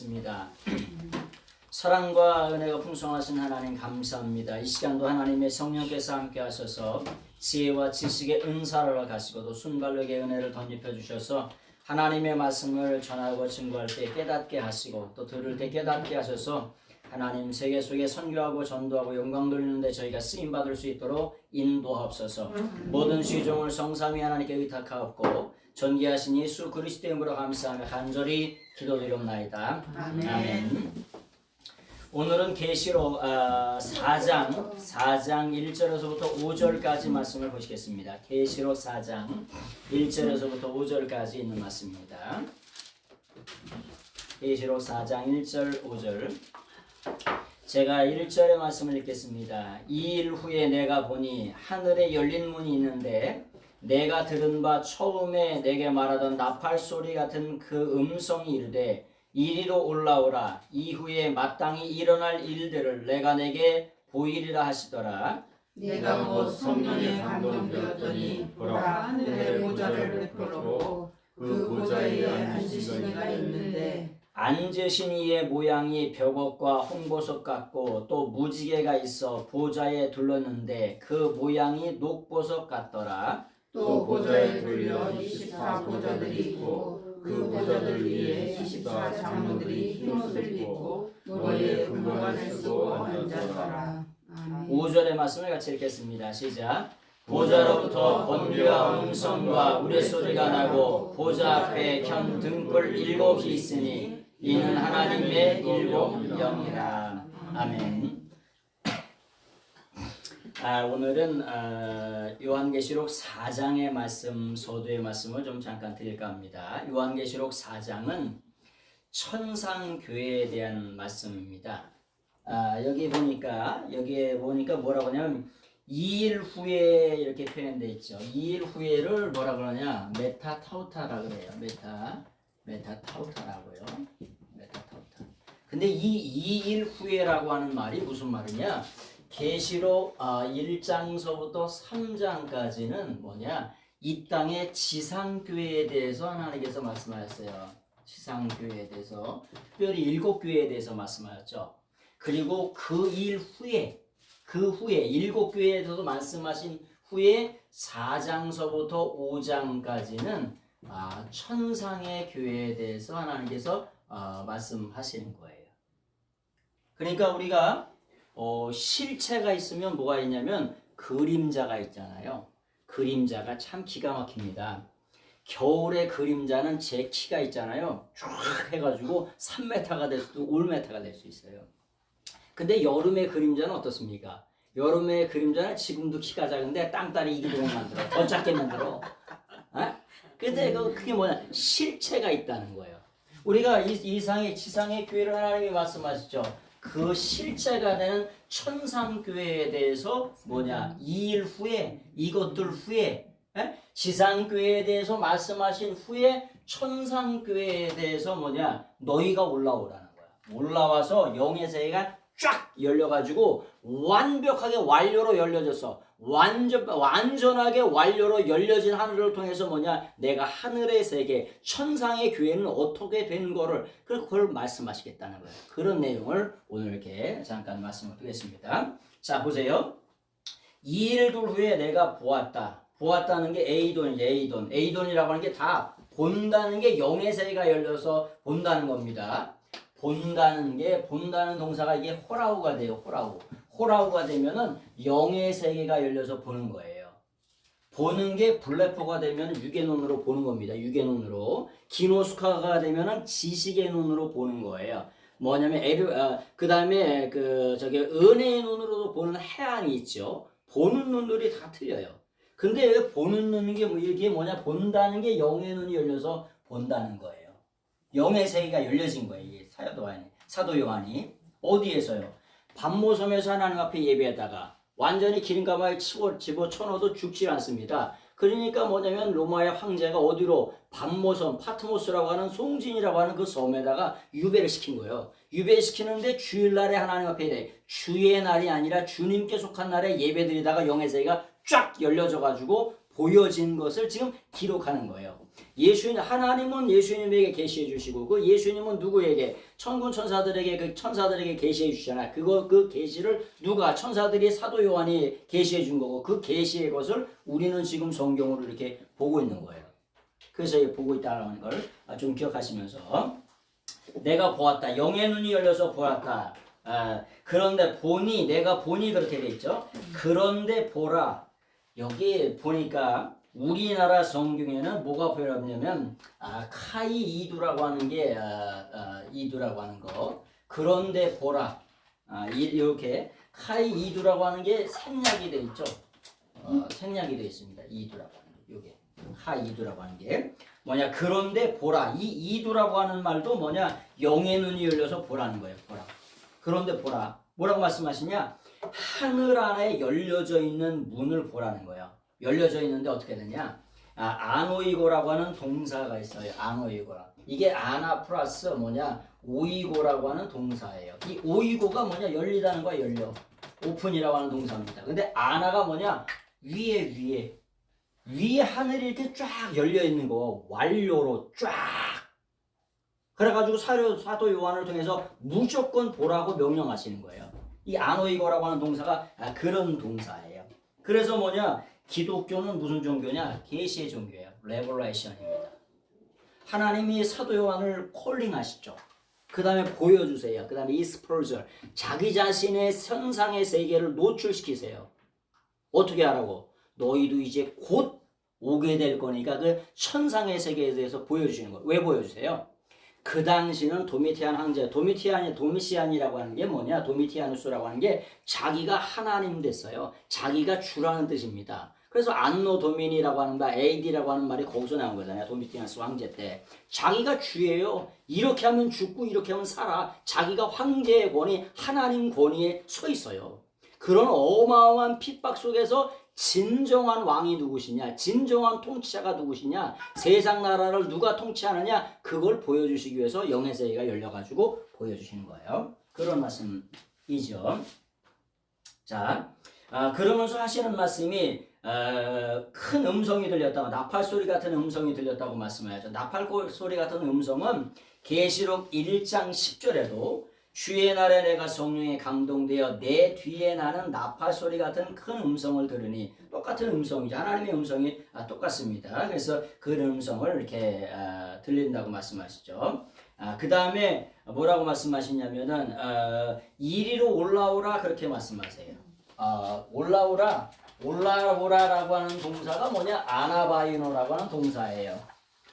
입니다. 사랑과 은혜가 풍성하신 하나님 감사합니다. 이 시간도 하나님의 성령께서 함께 하셔서 지혜와 지식의 은사를 가시고 또 순발력의 은혜를 덧입혀 주셔서 하나님의 말씀을 전하고 증거할 때 깨닫게 하시고 또 들을 때 깨닫게 하셔서 하나님 세계 속에 선교하고 전도하고 영광 돌리는데 저희가 쓰임받을 수 있도록 인도하옵소서. 모든 시종을 성삼위 하나님께 의탁하옵고 전기하신 예수 그리스도의 이름으로 감사하며 간절히 기도드리옵나이다. 아멘. 오늘은 계시록 4장 1절에서부터 5절까지 말씀을 보시겠습니다. 계시록 4장 1절에서부터 5절까지 있는 말씀입니다. 계시록 4장 1절 5절 제가 1절의 말씀을 읽겠습니다. 이 일 후에 내가 보니 하늘에 열린 문이 있는데 내가 들은 바 처음에 내게 말하던 나팔 소리 같은 그 음성이 이르되 이리로 올라오라. 이후에 마땅히 일어날 일들을 내가 내게 보이리라 하시더라. 내가 곧 성령에 감동되었더니 보라 하늘의 보좌를 베풀었고 그 보좌에 앉으신 이가 있는데 앉으신 이의 모양이 벽옷과 홍보석 같고 또 무지개가 있어 보좌에 둘렀는데 그 모양이 녹보석 같더라. 또 보좌에 둘려 24 보좌들이 있고 그 보좌들 위에 24 장로들이 흰옷을 입고 머리에 금관을 쓰고 앉았더라. 5절의 말씀을 같이 읽겠습니다. 시작. 보좌로부터 번개와 음성과 우레소리가 나고 보좌 앞에 켠 등불 7이 있으니 이는 하나님의 7 영이라. 아멘. 오늘은 요한계시록 4장의 말씀, 서두의 말씀을 좀 잠깐 드릴까 합니다. 요한계시록 4장은 천상교회에 대한 말씀입니다. 여기에 보니까 뭐라고 하냐면 2일 후에 이렇게 표현되어 있죠. 2일 후에를 뭐라 그러냐? 메타타우타라고 그래요. 메타타우타라고요. 메타타우타. 근데 이 2일 후에라고 하는 말이 무슨 말이냐? 계시록 1장서부터 3장까지는 뭐냐? 이 땅의 지상교회에 대해서 하나님께서 말씀하셨어요. 지상교회에 대해서 특별히 7교회에 대해서 말씀하셨죠. 그리고 그 일 후에 7교회에 대해서도 말씀하신 후에 4장서부터 5장까지는 천상의 교회에 대해서 하나님께서 말씀하시는 거예요. 그러니까 우리가 실체가 있으면 뭐가 있냐면 그림자가 있잖아요. 그림자가 참 기가 막힙니다. 겨울의 그림자는 제 키가 있잖아요. 쭉 해가지고 3m가 될 수도 5m가 될 수 있어요. 근데 여름의 그림자는 어떻습니까? 여름의 그림자는 지금도 키가 작은데 땅따리 이기동을 만들어. 더 작게 만들어. 근데 그게 뭐냐? 실체가 있다는 거예요. 우리가 이상의 지상의 교회를 하나님이 말씀하시죠. 그 실체가 되는 천상교회에 대해서 뭐냐? 2일 후에 이것들 후에 지상교회에 대해서 말씀하신 후에 천상교회에 대해서 뭐냐? 너희가 올라오라는 거야. 올라와서 영의 세계가 쫙 열려가지고 완벽하게 완료로 열려져서 완전하게 완료로 열려진 하늘을 통해서 뭐냐? 내가 하늘의 세계, 천상의 교회는 어떻게 된 거를 그걸 말씀하시겠다는 거예요. 그런 내용을 오늘 이렇게 잠깐 말씀을 드리겠습니다. 자, 보세요. 2일 후에 내가 보았다는 게 에이돈이라고 하는 게 다 본다는 게 영의 세계가 열려서 본다는 겁니다. 본다는 동사가 이게 호라우가 돼요. 호라우가 되면은 영의 세계가 열려서 보는 거예요. 보는 게 블레포가 되면 육의 눈으로 보는 겁니다. 육의 눈으로. 기노스카가 되면은 지식의 눈으로 보는 거예요. 뭐냐면 그 다음에 은혜의 눈으로도 보는 해안이 있죠. 보는 눈들이 다 틀려요. 근데 보는 눈이 이게 뭐냐? 본다는 게 영의 눈이 열려서 본다는 거예요. 영의 세계가 열려진 거예요. 이게 사도 요한이. 어디에서요? 반모섬에서 하나님 앞에 예배하다가 완전히 기름가마에 집어쳐넣어도 죽지 않습니다. 그러니까 뭐냐면 로마의 황제가 어디로 반모섬 파트모스라고 하는 송진이라고 하는 그 섬에다가 유배를 시킨 거예요. 유배시키는데 주일날에 하나님 앞에 주의 날이 아니라 주님께 속한 날에 예배드리다가 영의 세계가 쫙 열려져 가지고 보여진 것을 지금 기록하는 거예요. 하나님은 예수님에게 계시해 주시고 그 예수님은 누구에게 천군 천사들에게 그 천사들에게 계시해 주시잖아. 그 계시를 누가 천사들이 사도 요한이 계시해 준 거고 그 계시의 것을 우리는 지금 성경으로 이렇게 보고 있는 거예요. 그래서 보고 있다는 걸 좀 기억하시면서 내가 보았다. 영의 눈이 열려서 보았다. 그런데 내가 보니 그렇게 돼 있죠. 그런데 보라. 여기 보니까 우리나라 성경에는 뭐가 표현하냐면 카이 이두라고 하는 게 이두라고 하는 거. 그런데 보라. 이렇게 카이 이두라고 하는 게 생략이 돼 있죠. 생략이 돼 있습니다. 이두라고 하는 게 요게 카이 이두라고 하는 게 뭐냐? 그런데 보라. 이 이두라고 하는 말도 뭐냐? 영의 눈이 열려서 보라는 거예요. 보라. 그런데 보라. 뭐라고 말씀하시냐? 하늘 안에 열려져 있는 문을 보라는 거예요. 열려져 있는데 어떻게 되냐? 아노이고라고 하는 동사가 있어요. 아노이고라. 이게 아나 플러스 뭐냐? 오이고라고 하는 동사예요. 이 오이고가 뭐냐? 열리다는 거야. 열려. 오픈이라고 하는 동사입니다. 근데 아나가 뭐냐? 위에 하늘이 이렇게 쫙 열려 있는 거. 완료로 쫙. 그래가지고 사도 요한을 통해서 무조건 보라고 명령하시는 거예요. 이 아노이고라고 하는 동사가 그런 동사예요. 그래서 뭐냐? 기독교는 무슨 종교냐? 계시의 종교예요. 레버레이션입니다. 하나님이 사도 요한을 콜링하시죠. 그 다음에 보여주세요. 그 다음에 익스포저, 자기 자신의 선상의 세계를 노출시키세요. 어떻게 하라고? 너희도 이제 곧 오게 될 거니까 그 천상의 세계에 대해서 보여주시는 거예요. 왜 보여주세요? 그 당시는 도미티안 황제, 도미시안이라고 하는 게 뭐냐? 도미티아누스라고 하는 게 자기가 하나님 됐어요. 자기가 주라는 뜻입니다. 그래서 안노 도미니라고 하는 말, AD라고 하는 말이 거기서 나온 거잖아요. 도미티아누스 황제 때. 자기가 주예요. 이렇게 하면 죽고 이렇게 하면 살아. 자기가 황제의 권위, 하나님 권위에 서 있어요. 그런 어마어마한 핍박 속에서 진정한 왕이 누구시냐? 진정한 통치자가 누구시냐? 세상 나라를 누가 통치하느냐? 그걸 보여주시기 위해서 영의 세계가 열려가지고 보여주시는 거예요. 그런 말씀이죠. 자, 그러면서 하시는 말씀이 큰 음성이 들렸다고, 나팔 소리 같은 음성이 들렸다고 말씀하죠. 나팔 소리 같은 음성은 계시록 1장 10절에도 주의 날에 내가 성령에 감동되어 내 뒤에 나는 나팔 소리 같은 큰 음성을 들으니, 똑같은 음성이죠. 하나님의 음성이 똑같습니다. 그래서 그 음성을 이렇게 들린다고 말씀하시죠. 그 다음에 뭐라고 말씀하시냐면은 이리로 올라오라 그렇게 말씀하세요. 올라오라라고 하는 동사가 뭐냐? 아나바이노라고 하는 동사예요.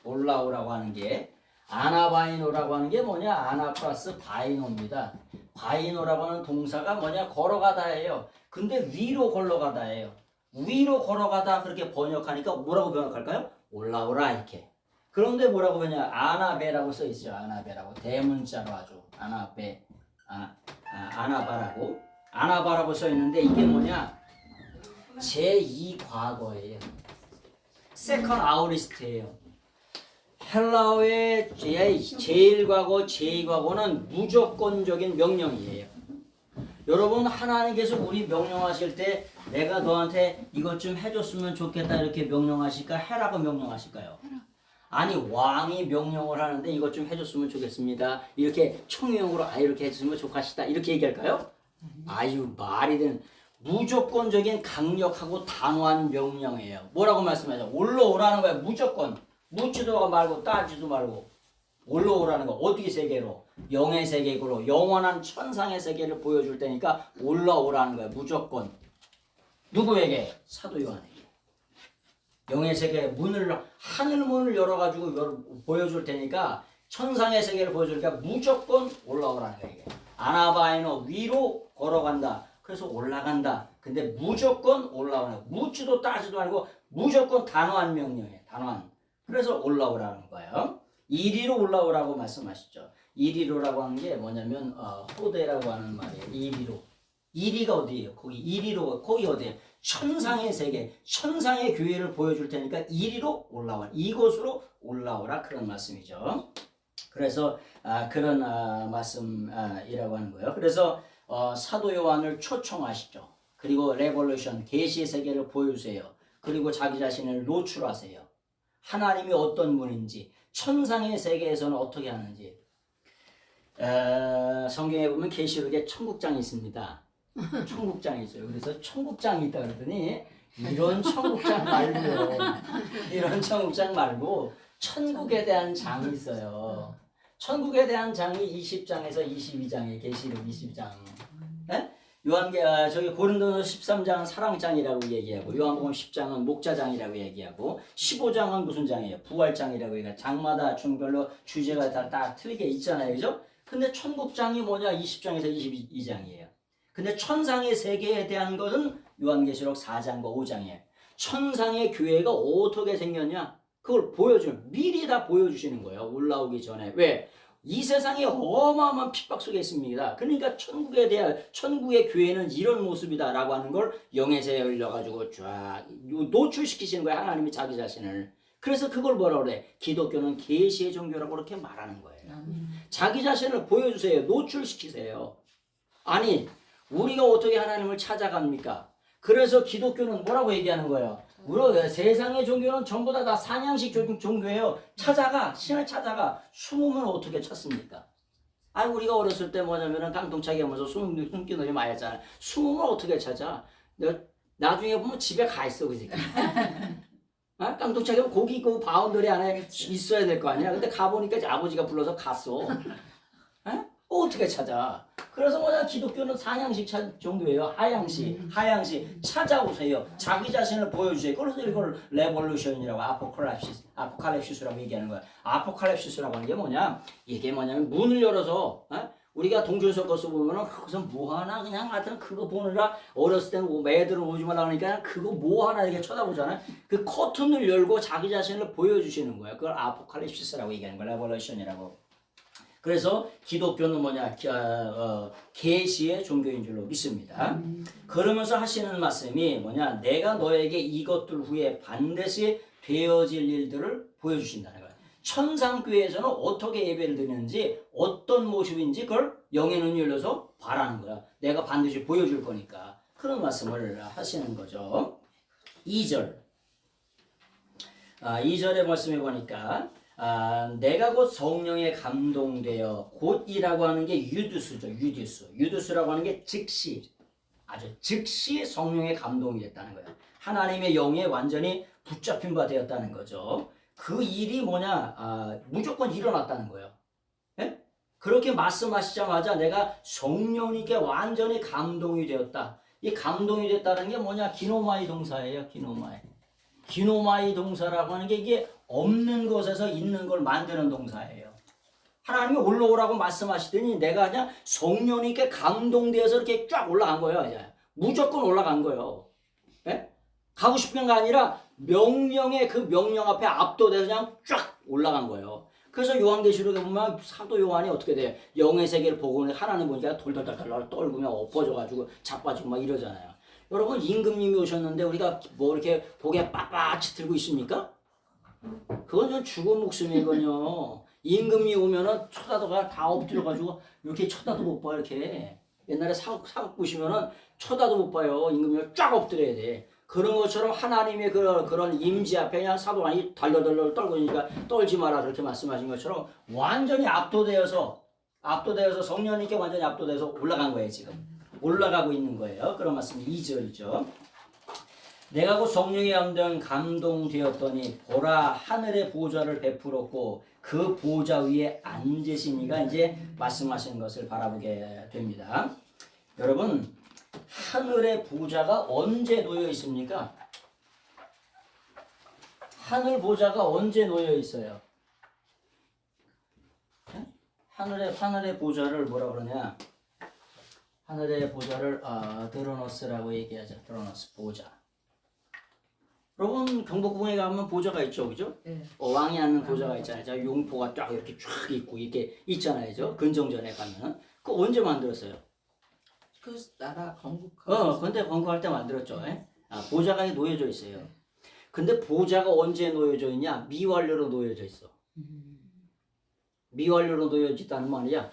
올라오라고 하는 게 아나바이노라고 하는 게 뭐냐? 아나 플러스 바이노입니다. 바이노라고 하는 동사가 뭐냐? 걸어가다예요. 근데 위로 걸어가다예요. 위로 걸어가다 그렇게 번역하니까 뭐라고 번역할까요? 올라오라 이렇게. 그런데 뭐라고 하냐? 아나베라고 써 있어요. 아나베라고 대문자로 아주 아나베, 아나바라고 아나바라고 써 있는데 이게 뭐냐? 제2 과거예요. 세컨 아우리스트예요. 헬라어의 제1과거, 제2과거는 무조건적인 명령이에요. 여러분, 하나님께서 우리 명령하실 때 내가 너한테 이것 좀 해줬으면 좋겠다 이렇게 명령하실까? 해라고 명령하실까요? 아니, 왕이 명령을 하는데 이것 좀 해줬으면 좋겠습니다. 이렇게 총명으로 이렇게 해줬으면 좋겠다 이렇게 얘기할까요? 아유, 말이 되는 무조건적인 강력하고 단호한 명령이에요. 뭐라고 말씀하죠? 올라오라는 거예요. 무조건. 묻지도 말고 따지도 말고 올라오라는 거. 어디 세계로? 영의 세계로 영원한 천상의 세계를 보여줄 테니까 올라오라는 거예요. 무조건. 누구에게? 사도 요한에게. 영의 세계의 문을, 하늘 문을 열어가지고 보여줄 테니까 천상의 세계를 보여주니까 무조건 올라오라는 거예요. 아나바이노, 위로 걸어간다. 그래서 올라간다. 근데 무조건 올라오는 거예요. 묻지도 따지도 말고 무조건 단호한 명령이에요. 단호한. 그래서 올라오라는 거예요. 이리로 올라오라고 말씀하시죠. 이리로라고 하는 게 뭐냐면 호대라고 하는 말이에요. 이리로. 이리가 어디예요? 거기 이리로. 거기 어디예요? 천상의 세계, 천상의 교회를 보여줄 테니까 이리로 올라와. 이곳으로 올라오라 그런 말씀이죠. 그래서 그런 말씀이라고 하는 거예요. 그래서 사도 요한을 초청하시죠. 그리고 레볼루션, 계시의 세계를 보여주세요. 그리고 자기 자신을 노출하세요. 하나님이 어떤 분인지, 천상의 세계에서는 어떻게 하는지. 성경에 보면 계시록에 천국장이 있습니다. 천국장이 있어요. 그래서 천국장이 있다 그랬더니 이런 천국장 말고요. 이런 천국장 말고 천국에 대한 장이 있어요. 천국에 대한 장이 20장에서 22장에 계시록 20장. 네? 저기 고린도서 13장은 사랑장이라고 얘기하고 요한복음 10장은 목자장이라고 얘기하고 15장은 무슨 장이에요? 부활장이라고 얘기해요. 장마다 종별로 주제가 다 틀리게 있잖아요. 그죠? 근데 천국장이 뭐냐? 20장에서 22장이에요. 근데 천상의 세계에 대한 것은 요한계시록 4장과 5장이에요. 천상의 교회가 어떻게 생겼냐? 그걸 미리 다 보여주시는 거예요. 올라오기 전에. 왜? 이 세상에 어마어마한 핍박 속에 있습니다. 그러니까 천국의 교회는 이런 모습이다라고 하는 걸 영에서 열려가지고 쫙 노출시키시는 거예요. 하나님이 자기 자신을. 그래서 그걸 뭐라 그래? 기독교는 계시의 종교라고 그렇게 말하는 거예요. 자기 자신을 보여주세요. 노출시키세요. 아니, 우리가 어떻게 하나님을 찾아갑니까? 그래서 기독교는 뭐라고 얘기하는 거예요? 세상의 종교는 전부 다 상향식 종교예요. 신을 찾아가. 숨으면 어떻게 찾습니까? 아니, 우리가 어렸을 때 뭐냐면은 깡통차기 하면서 숨기놀이 많이 했잖아요. 숨으면 어떻게 찾아? 나중에 보면 집에 가 있어, 그지? 깡통차기 하면 고기 그 바운더리 안에 있어야 될 거 아니야? 근데 가보니까 아버지가 불러서 갔어. 어떻게 찾아? 그래서 뭐냐, 기독교는 상향식 종교예요. 하향식 찾아오세요. 자기 자신을 보여주세요. 그래서 이걸 레볼루션이라고 아포칼립시스라고 얘기하는 거야. 아포칼립시스라고 하는 게 뭐냐? 이게 뭐냐면 문을 열어서 우리가 동전석거서 보면은 거기서 뭐 하나 그냥 하여튼 그거 보느라 어렸을 때는 매들은 오지 말라 그러니까 그거 뭐 하나 이렇게 쳐다보잖아요. 그 커튼을 열고 자기 자신을 보여주시는 거예요. 그걸 아포칼립시스라고 얘기하는 거야. 레볼루션이라고. 그래서 기독교는 뭐냐? 계시의 종교인 줄로 믿습니다. 그러면서 하시는 말씀이 뭐냐? 내가 너에게 이것들 후에 반드시 되어질 일들을 보여주신다는 거예요. 천상교회에서는 어떻게 예배를 드리는지 어떤 모습인지 그걸 영의 눈이 열려서 바라는 거야. 내가 반드시 보여줄 거니까. 그런 말씀을 하시는 거죠. 2절. 2절의 말씀에 보니까 내가 곧 성령에 감동되어 곧이라고 하는 게 유두스죠. 유두스라고 하는 게 아주 즉시 성령에 감동이 됐다는 거예요. 하나님의 영에 완전히 붙잡힌 바 되었다는 거죠. 그 일이 뭐냐? 무조건 일어났다는 거예요. 예? 그렇게 말씀하시자마자 내가 성령님께 완전히 감동이 되었다. 이 감동이 됐다는 게 뭐냐? 기노마이 동사예요. 기노마이 동사라고 하는 게 이게 없는 것에서 있는 걸 만드는 동사예요. 하나님이 올라오라고 말씀하시더니 내가 그냥 성령님께 감동되어서 이렇게 쫙 올라간 거예요. 이제. 무조건 올라간 거예요. 예? 가고 싶은 게 아니라 명령의 그 명령 앞에 압도돼서 그냥 쫙 올라간 거예요. 그래서 요한계시록에 보면 사도 요한이 어떻게 돼? 영의 세계를 보고 하나님 보니까 돌돌돌돌 떨구며 엎어져가지고 자빠지고 막 이러잖아요. 여러분, 임금님이 오셨는데 우리가 뭐 이렇게 고개 빳빳이 들고 있습니까? 그건 좀 죽은 목숨이거든요. 임금이 오면은 쳐다도가 다 엎드려가지고 이렇게 쳐다도 못 봐. 이렇게 옛날에 사극 보시면은 쳐다도 못 봐요. 임금이 쫙 엎드려야 돼. 그런 것처럼 하나님의 그런 임지 앞에 그냥 사도관이 덜덜덜 떨고니까 떨지 마라 그렇게 말씀하신 것처럼 완전히 압도되어서 성령님께 완전히 압도돼서 올라간 거예요. 지금 올라가고 있는 거예요. 그런 말씀이 2절이죠. 내가 곧 성령의 감동되었더니 보라 하늘의 보좌를 베풀었고 그 보좌 위에 앉으시니가 이제 말씀하시는 것을 바라보게 됩니다. 여러분, 하늘의 보좌가 언제 놓여 있습니까? 하늘 보좌가 언제 놓여 있어요? 하늘의 보좌를 뭐라 그러냐? 하늘의 보좌를 드로노스라고 얘기하죠. 드로노스 보좌. 여러분, 경복궁에 가면 보좌가 있죠, 그죠? 네. 왕이 앉는 보좌가 있잖아요. 용포가 쫙 이렇게 쫙 있고 이렇게 있잖아요, 그죠? 근정전에 가면 그거 언제 만들었어요? 그 나라 건국하고. 근데 건국할 때 만들었죠. 보좌가 놓여져 있어요. 근데 보좌가 언제 놓여져 있냐? 미완료로 놓여져 있어. 미완료로 놓여져 있다는 말이야.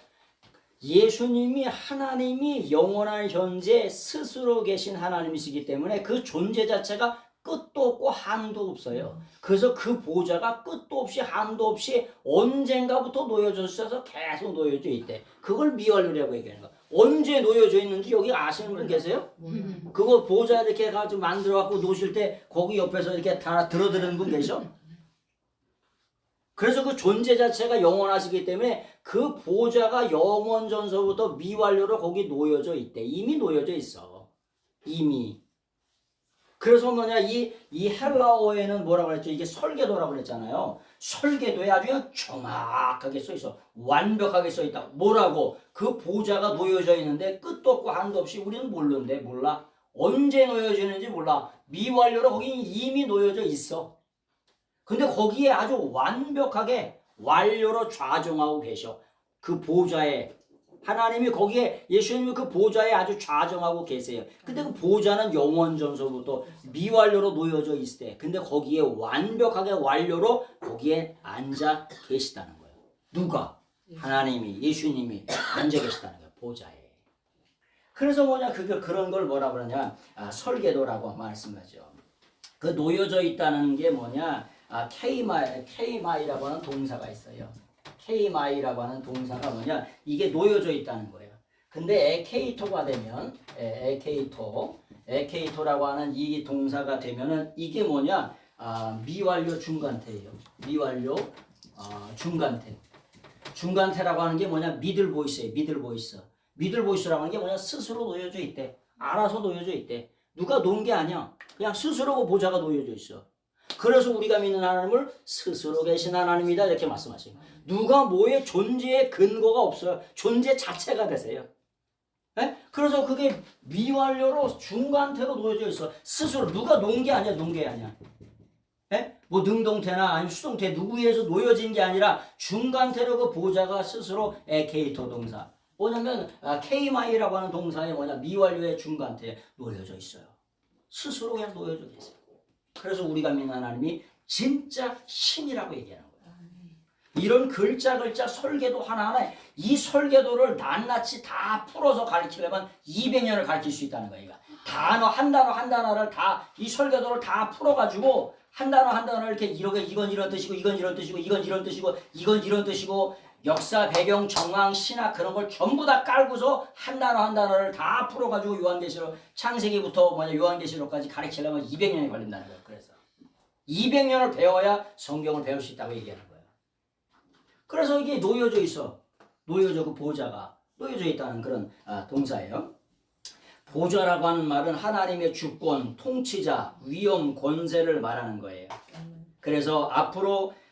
예수님이 하나님이 영원한 현재 스스로 계신 하나님이시기 때문에 그 존재 자체가 끝도 없고 한도 없어요. 그래서 그 보좌가 끝도 없이 한도 없이 언젠가부터 놓여져 있어서 계속 놓여져 있대. 그걸 미완료라고 얘기하는 거야. 언제 놓여져 있는지 여기 아시는 분 계세요? 그거 보좌 이렇게 해가지고 만들어갖고 놓으실 때 거기 옆에서 이렇게 다 들어드는 분 계셔? 그래서 그 존재 자체가 영원하시기 때문에 그 보좌가 영원 전서부터 미완료로 거기 놓여져 있대. 이미 놓여져 있어. 이미. 그래서 뭐냐, 이 헬라어에는 뭐라고 그랬죠? 이게 설계도라고 그랬잖아요. 설계도에 아주 그냥 정확하게 써 있어. 완벽하게 써 있다. 뭐라고? 그 보좌가 놓여져 있는데 끝도 없고 한도 없이 우리는 모르는데 몰라. 언제 놓여져 있는지 몰라. 미완료로 거기 이미 놓여져 있어. 근데 거기에 아주 완벽하게 완료로 좌정하고 계셔. 그 보좌에. 하나님이 거기에 예수님이 그 보좌에 아주 좌정하고 계세요. 근데 그 보좌는 영원 전서부터 미완료로 놓여져 있을 때, 근데 거기에 완벽하게 완료로 거기에 앉아 계시다는 거예요. 누가? 하나님이, 예수님이 앉아 계시다는 거예요. 보좌에. 그래서 뭐냐, 그런 걸 뭐라 그러냐, 설계도라고 말씀하죠. 그 놓여져 있다는 게 뭐냐, 케이마이라고 하는 동사가 있어요. 케이마이라고 하는 동사가 뭐냐, 이게 놓여져 있다는 거예요. 근데 에케이토가 되면, 에케이토라고 하는 이 동사가 되면은 이게 뭐냐, 미완료 중간태예요. 미완료 중간태. 중간태라고 하는 게 뭐냐, 미들 보이스예요. 미들 보이스. 미들 보이스라고 하는 게 뭐냐, 스스로 놓여져 있대. 알아서 놓여져 있대. 누가 놓은 게 아니야. 그냥 스스로 그 보좌가 놓여져 있어. 그래서 우리가 믿는 하나님을 스스로 계신 하나님이다 이렇게 말씀하시고, 누가 뭐의 존재의 근거가 없어요. 존재 자체가 되세요. 에? 그래서 그게 미완료로 중간태로 놓여져 있어. 스스로 누가 놓은 게 아니야. 놓은 게 아니야. 에? 뭐 능동태나 아니면 수동태 누구에 의해서 놓여진 게 아니라 중간태로 그 보좌가 스스로 에케이토 동사. 뭐냐면 케이마이라고 하는 동사에 뭐냐, 미완료의 중간태에 놓여져 있어요. 스스로 그냥 놓여져 계세요. 그래서 우리가 믿는 하나님이 진짜 신이라고 얘기하는 거예요. 이런 글자 설계도 하나하나에 이 설계도를 낱낱이 다 풀어서 가르치려면 200년을 가르칠 수 있다는 거예요. 단어 한 단어를 다 이 설계도를 다 풀어가지고 한 단어를 이렇게 이건 이런 뜻이고 이건 이런 뜻이고 이건 이런 뜻이고 이건 이런 뜻이고 역사, 배경, 정황, 신학 그런 걸 전부 다 깔고서 한 단어를 다 풀어가지고 요한계시록 창세기부터 요한계시록까지 가르치려면 200년이 걸린다는 거예요. 그래서 200년을 배워야 성경을 배울 수 있다고 얘기하는 거예요. 그래서 이게 놓여져 있어. 놓여져, 그 보좌가 놓여져 있다는 그런 동사예요. 보좌라고 하는 말은 하나님의 주권, 통치자, 위엄, 권세를 말하는 거예요. 그래서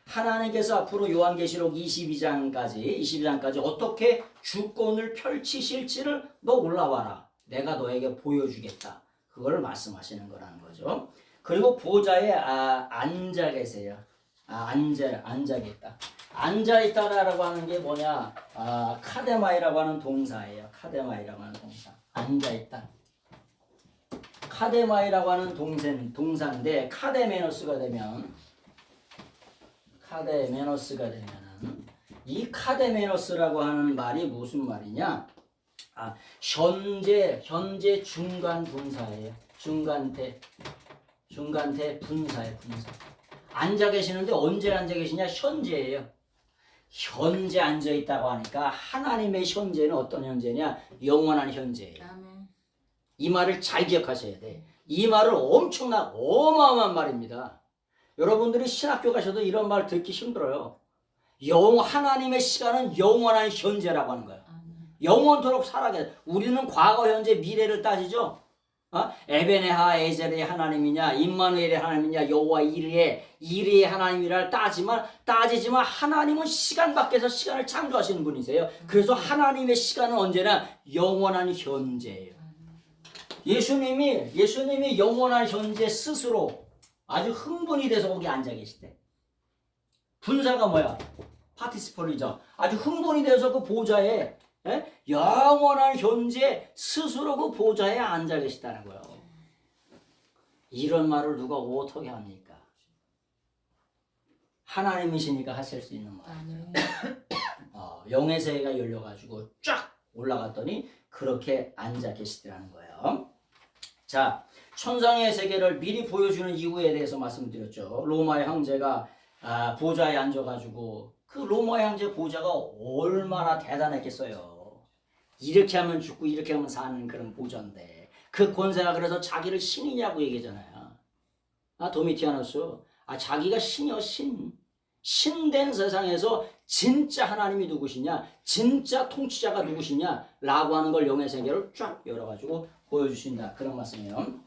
하나님께서 앞으로 요한계시록 22장까지 어떻게 주권을 펼치실지를 너 올라와라. 내가 너에게 보여주겠다. 그걸 말씀하시는 거라는 거죠. 그리고 보좌에 앉아 계세요. 앉아겠다. 앉아있다라고 하는 게 뭐냐? 카데마이라고 하는 동사예요. 카데마이라고 하는 동사. 앉아있다. 카데마이라고 하는 동사인데 카데메노스가 되면은 이 카데메노스라고 하는 말이 무슨 말이냐? 현재 중간 동사예요. 중간태 분사예요. 분사. 앉아 계시는데 언제 앉아 계시냐? 현재예요. 현재 앉아 있다고 하니까 하나님의 현재는 어떤 현재냐? 영원한 현재예요. 이 말을 잘 기억하셔야 돼. 이 말은 어마어마한 말입니다. 여러분들이 신학교 가셔도 이런 말 듣기 힘들어요. 하나님의 시간은 영원한 현재라고 하는 거예요. 영원토록 살아계. 우리는 과거, 현재, 미래를 따지죠. 에베네하 에젤의 하나님이냐, 임마누엘의 하나님이냐, 여호와 이르의 하나님이라 따지지만 하나님은 시간 밖에서 시간을 창조하시는 분이세요. 그래서 하나님의 시간은 언제나 영원한 현재예요. 예수님이 영원한 현재 스스로 아주 흥분이 돼서 거기 앉아 계시대. 분사가 뭐야? 파티시펄이죠. 아주 흥분이 돼서 그 보좌에 영원한 현재 스스로 그 보좌에 앉아 계시다는 거예요. 이런 말을 누가 어떻게 합니까? 하나님이시니까 하실 수 있는 말이죠. 영의 세계가 열려가지고 쫙 올라갔더니 그렇게 앉아 계시더라는 거예요. 자, 천상의 세계를 미리 보여주는 이유에 대해서 말씀드렸죠. 로마의 황제가 보좌에 앉아가지고 그 로마의 황제 보좌가 얼마나 대단했겠어요. 이렇게 하면 죽고 이렇게 하면 사는 그런 보좌인데 그 권세가 그래서 자기를 신이냐고 얘기하잖아요. 도미티아누스, 자기가 신이요, 신. 신된 세상에서 진짜 하나님이 누구시냐, 진짜 통치자가 누구시냐 라고 하는 걸 영의 세계를 쫙 열어가지고 보여주신다, 그런 말씀이에요.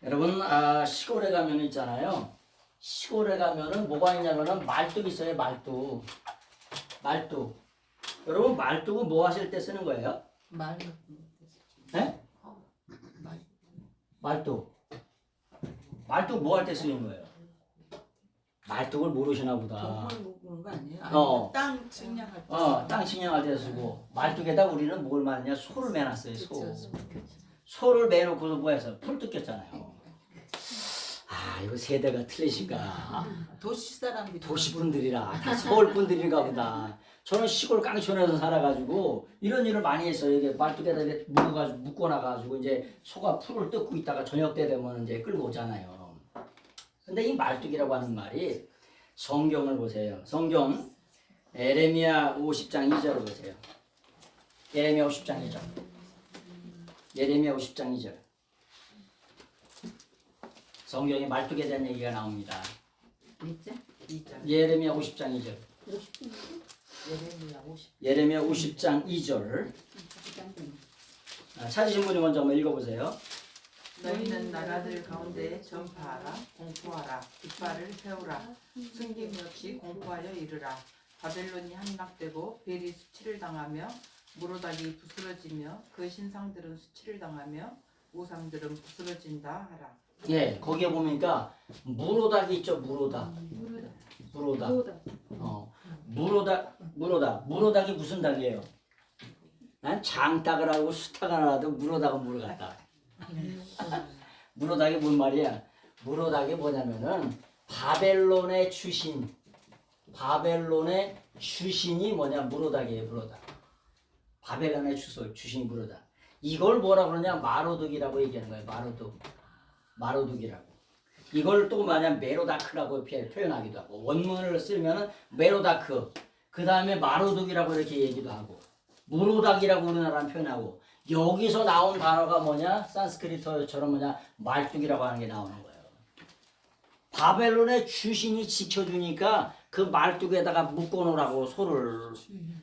여러분, 시골에 가면 있잖아요. 시골에 가면은 뭐가 있냐면은 말뚝 있어요. 말뚝. 여러분, 말뚝은 뭐 하실 때 쓰는 거예요? 네? 말뚝 뭐 할 때 쓰는 거예요? 말뚝을 모르시나 보다. 동물 거 아니에요? 땅 측량할 때. 땅 측량할 때 쓰고, 말뚝에다 우리는 뭘 말하냐? 소를 매놨어요. 소를 매놓고서 뭐 해서 풀 뜯겼잖아요. 이거 세대가 틀리실까? 도시 사람들이. 도시 분들이라 다 서울 분들인가 보다. 저는 시골 깡촌에서 살아가지고 이런 일을 많이 했어요. 이게 말뚝에다 묶어놔가지고 이제 소가 풀을 뜯고 있다가 저녁 때 되면 이제 끌고 오잖아요. 근데 이 말뚝이라고 하는 말이 성경을 보세요. 성경 예레미야 50장 2절을 보세요. 예레미야 50장 2절. 예레미야 50장 2절. 성경에 말뚝에 대한 얘기가 나옵니다. 예레미야 50장 2절. 예레미야 50장 2절. 찾으신 분이 먼저 한번 읽어보세요. 너희는 나라들 가운데 전파하라, 공포하라, 깃발을 세우라, 숨김없이 공포하여 이르라. 바벨론이 함락되고 벨이 수치를 당하며 무로닥이 부스러지며 그 신상들은 수치를 당하며 우상들은 부스러진다 하라. 예, 거기에 보니까 무로닥이 있죠. 무로닥. 무로닥이 무슨 닭이에요? 난 장닭을 하고 수탉을 하도 무로닥은 모르겠다. 무로닥이 뭔 말이야? 무로닥이 뭐냐면은 바벨론의 주신이 뭐냐? 무로닥이에요. 바벨론의 주신이 무로닥. 이걸 뭐라 그러냐? 마로둑이라고 얘기하는 거예요. 마로둑이라고. 이걸 또 뭐냐? 메로다크라고 표현하기도 하고, 원문을 쓰면은 메로다크, 그 다음에 마로둑이라고 이렇게 얘기도 하고, 무로닥이라고 우리나라는 표현하고, 여기서 나온 단어가 뭐냐? 산스크리트어처럼 뭐냐? 말뚝이라고 하는 게 나오는 거예요. 바벨론의 주신이 지켜주니까 그 말뚝에다가 묶어놓으라고 소를.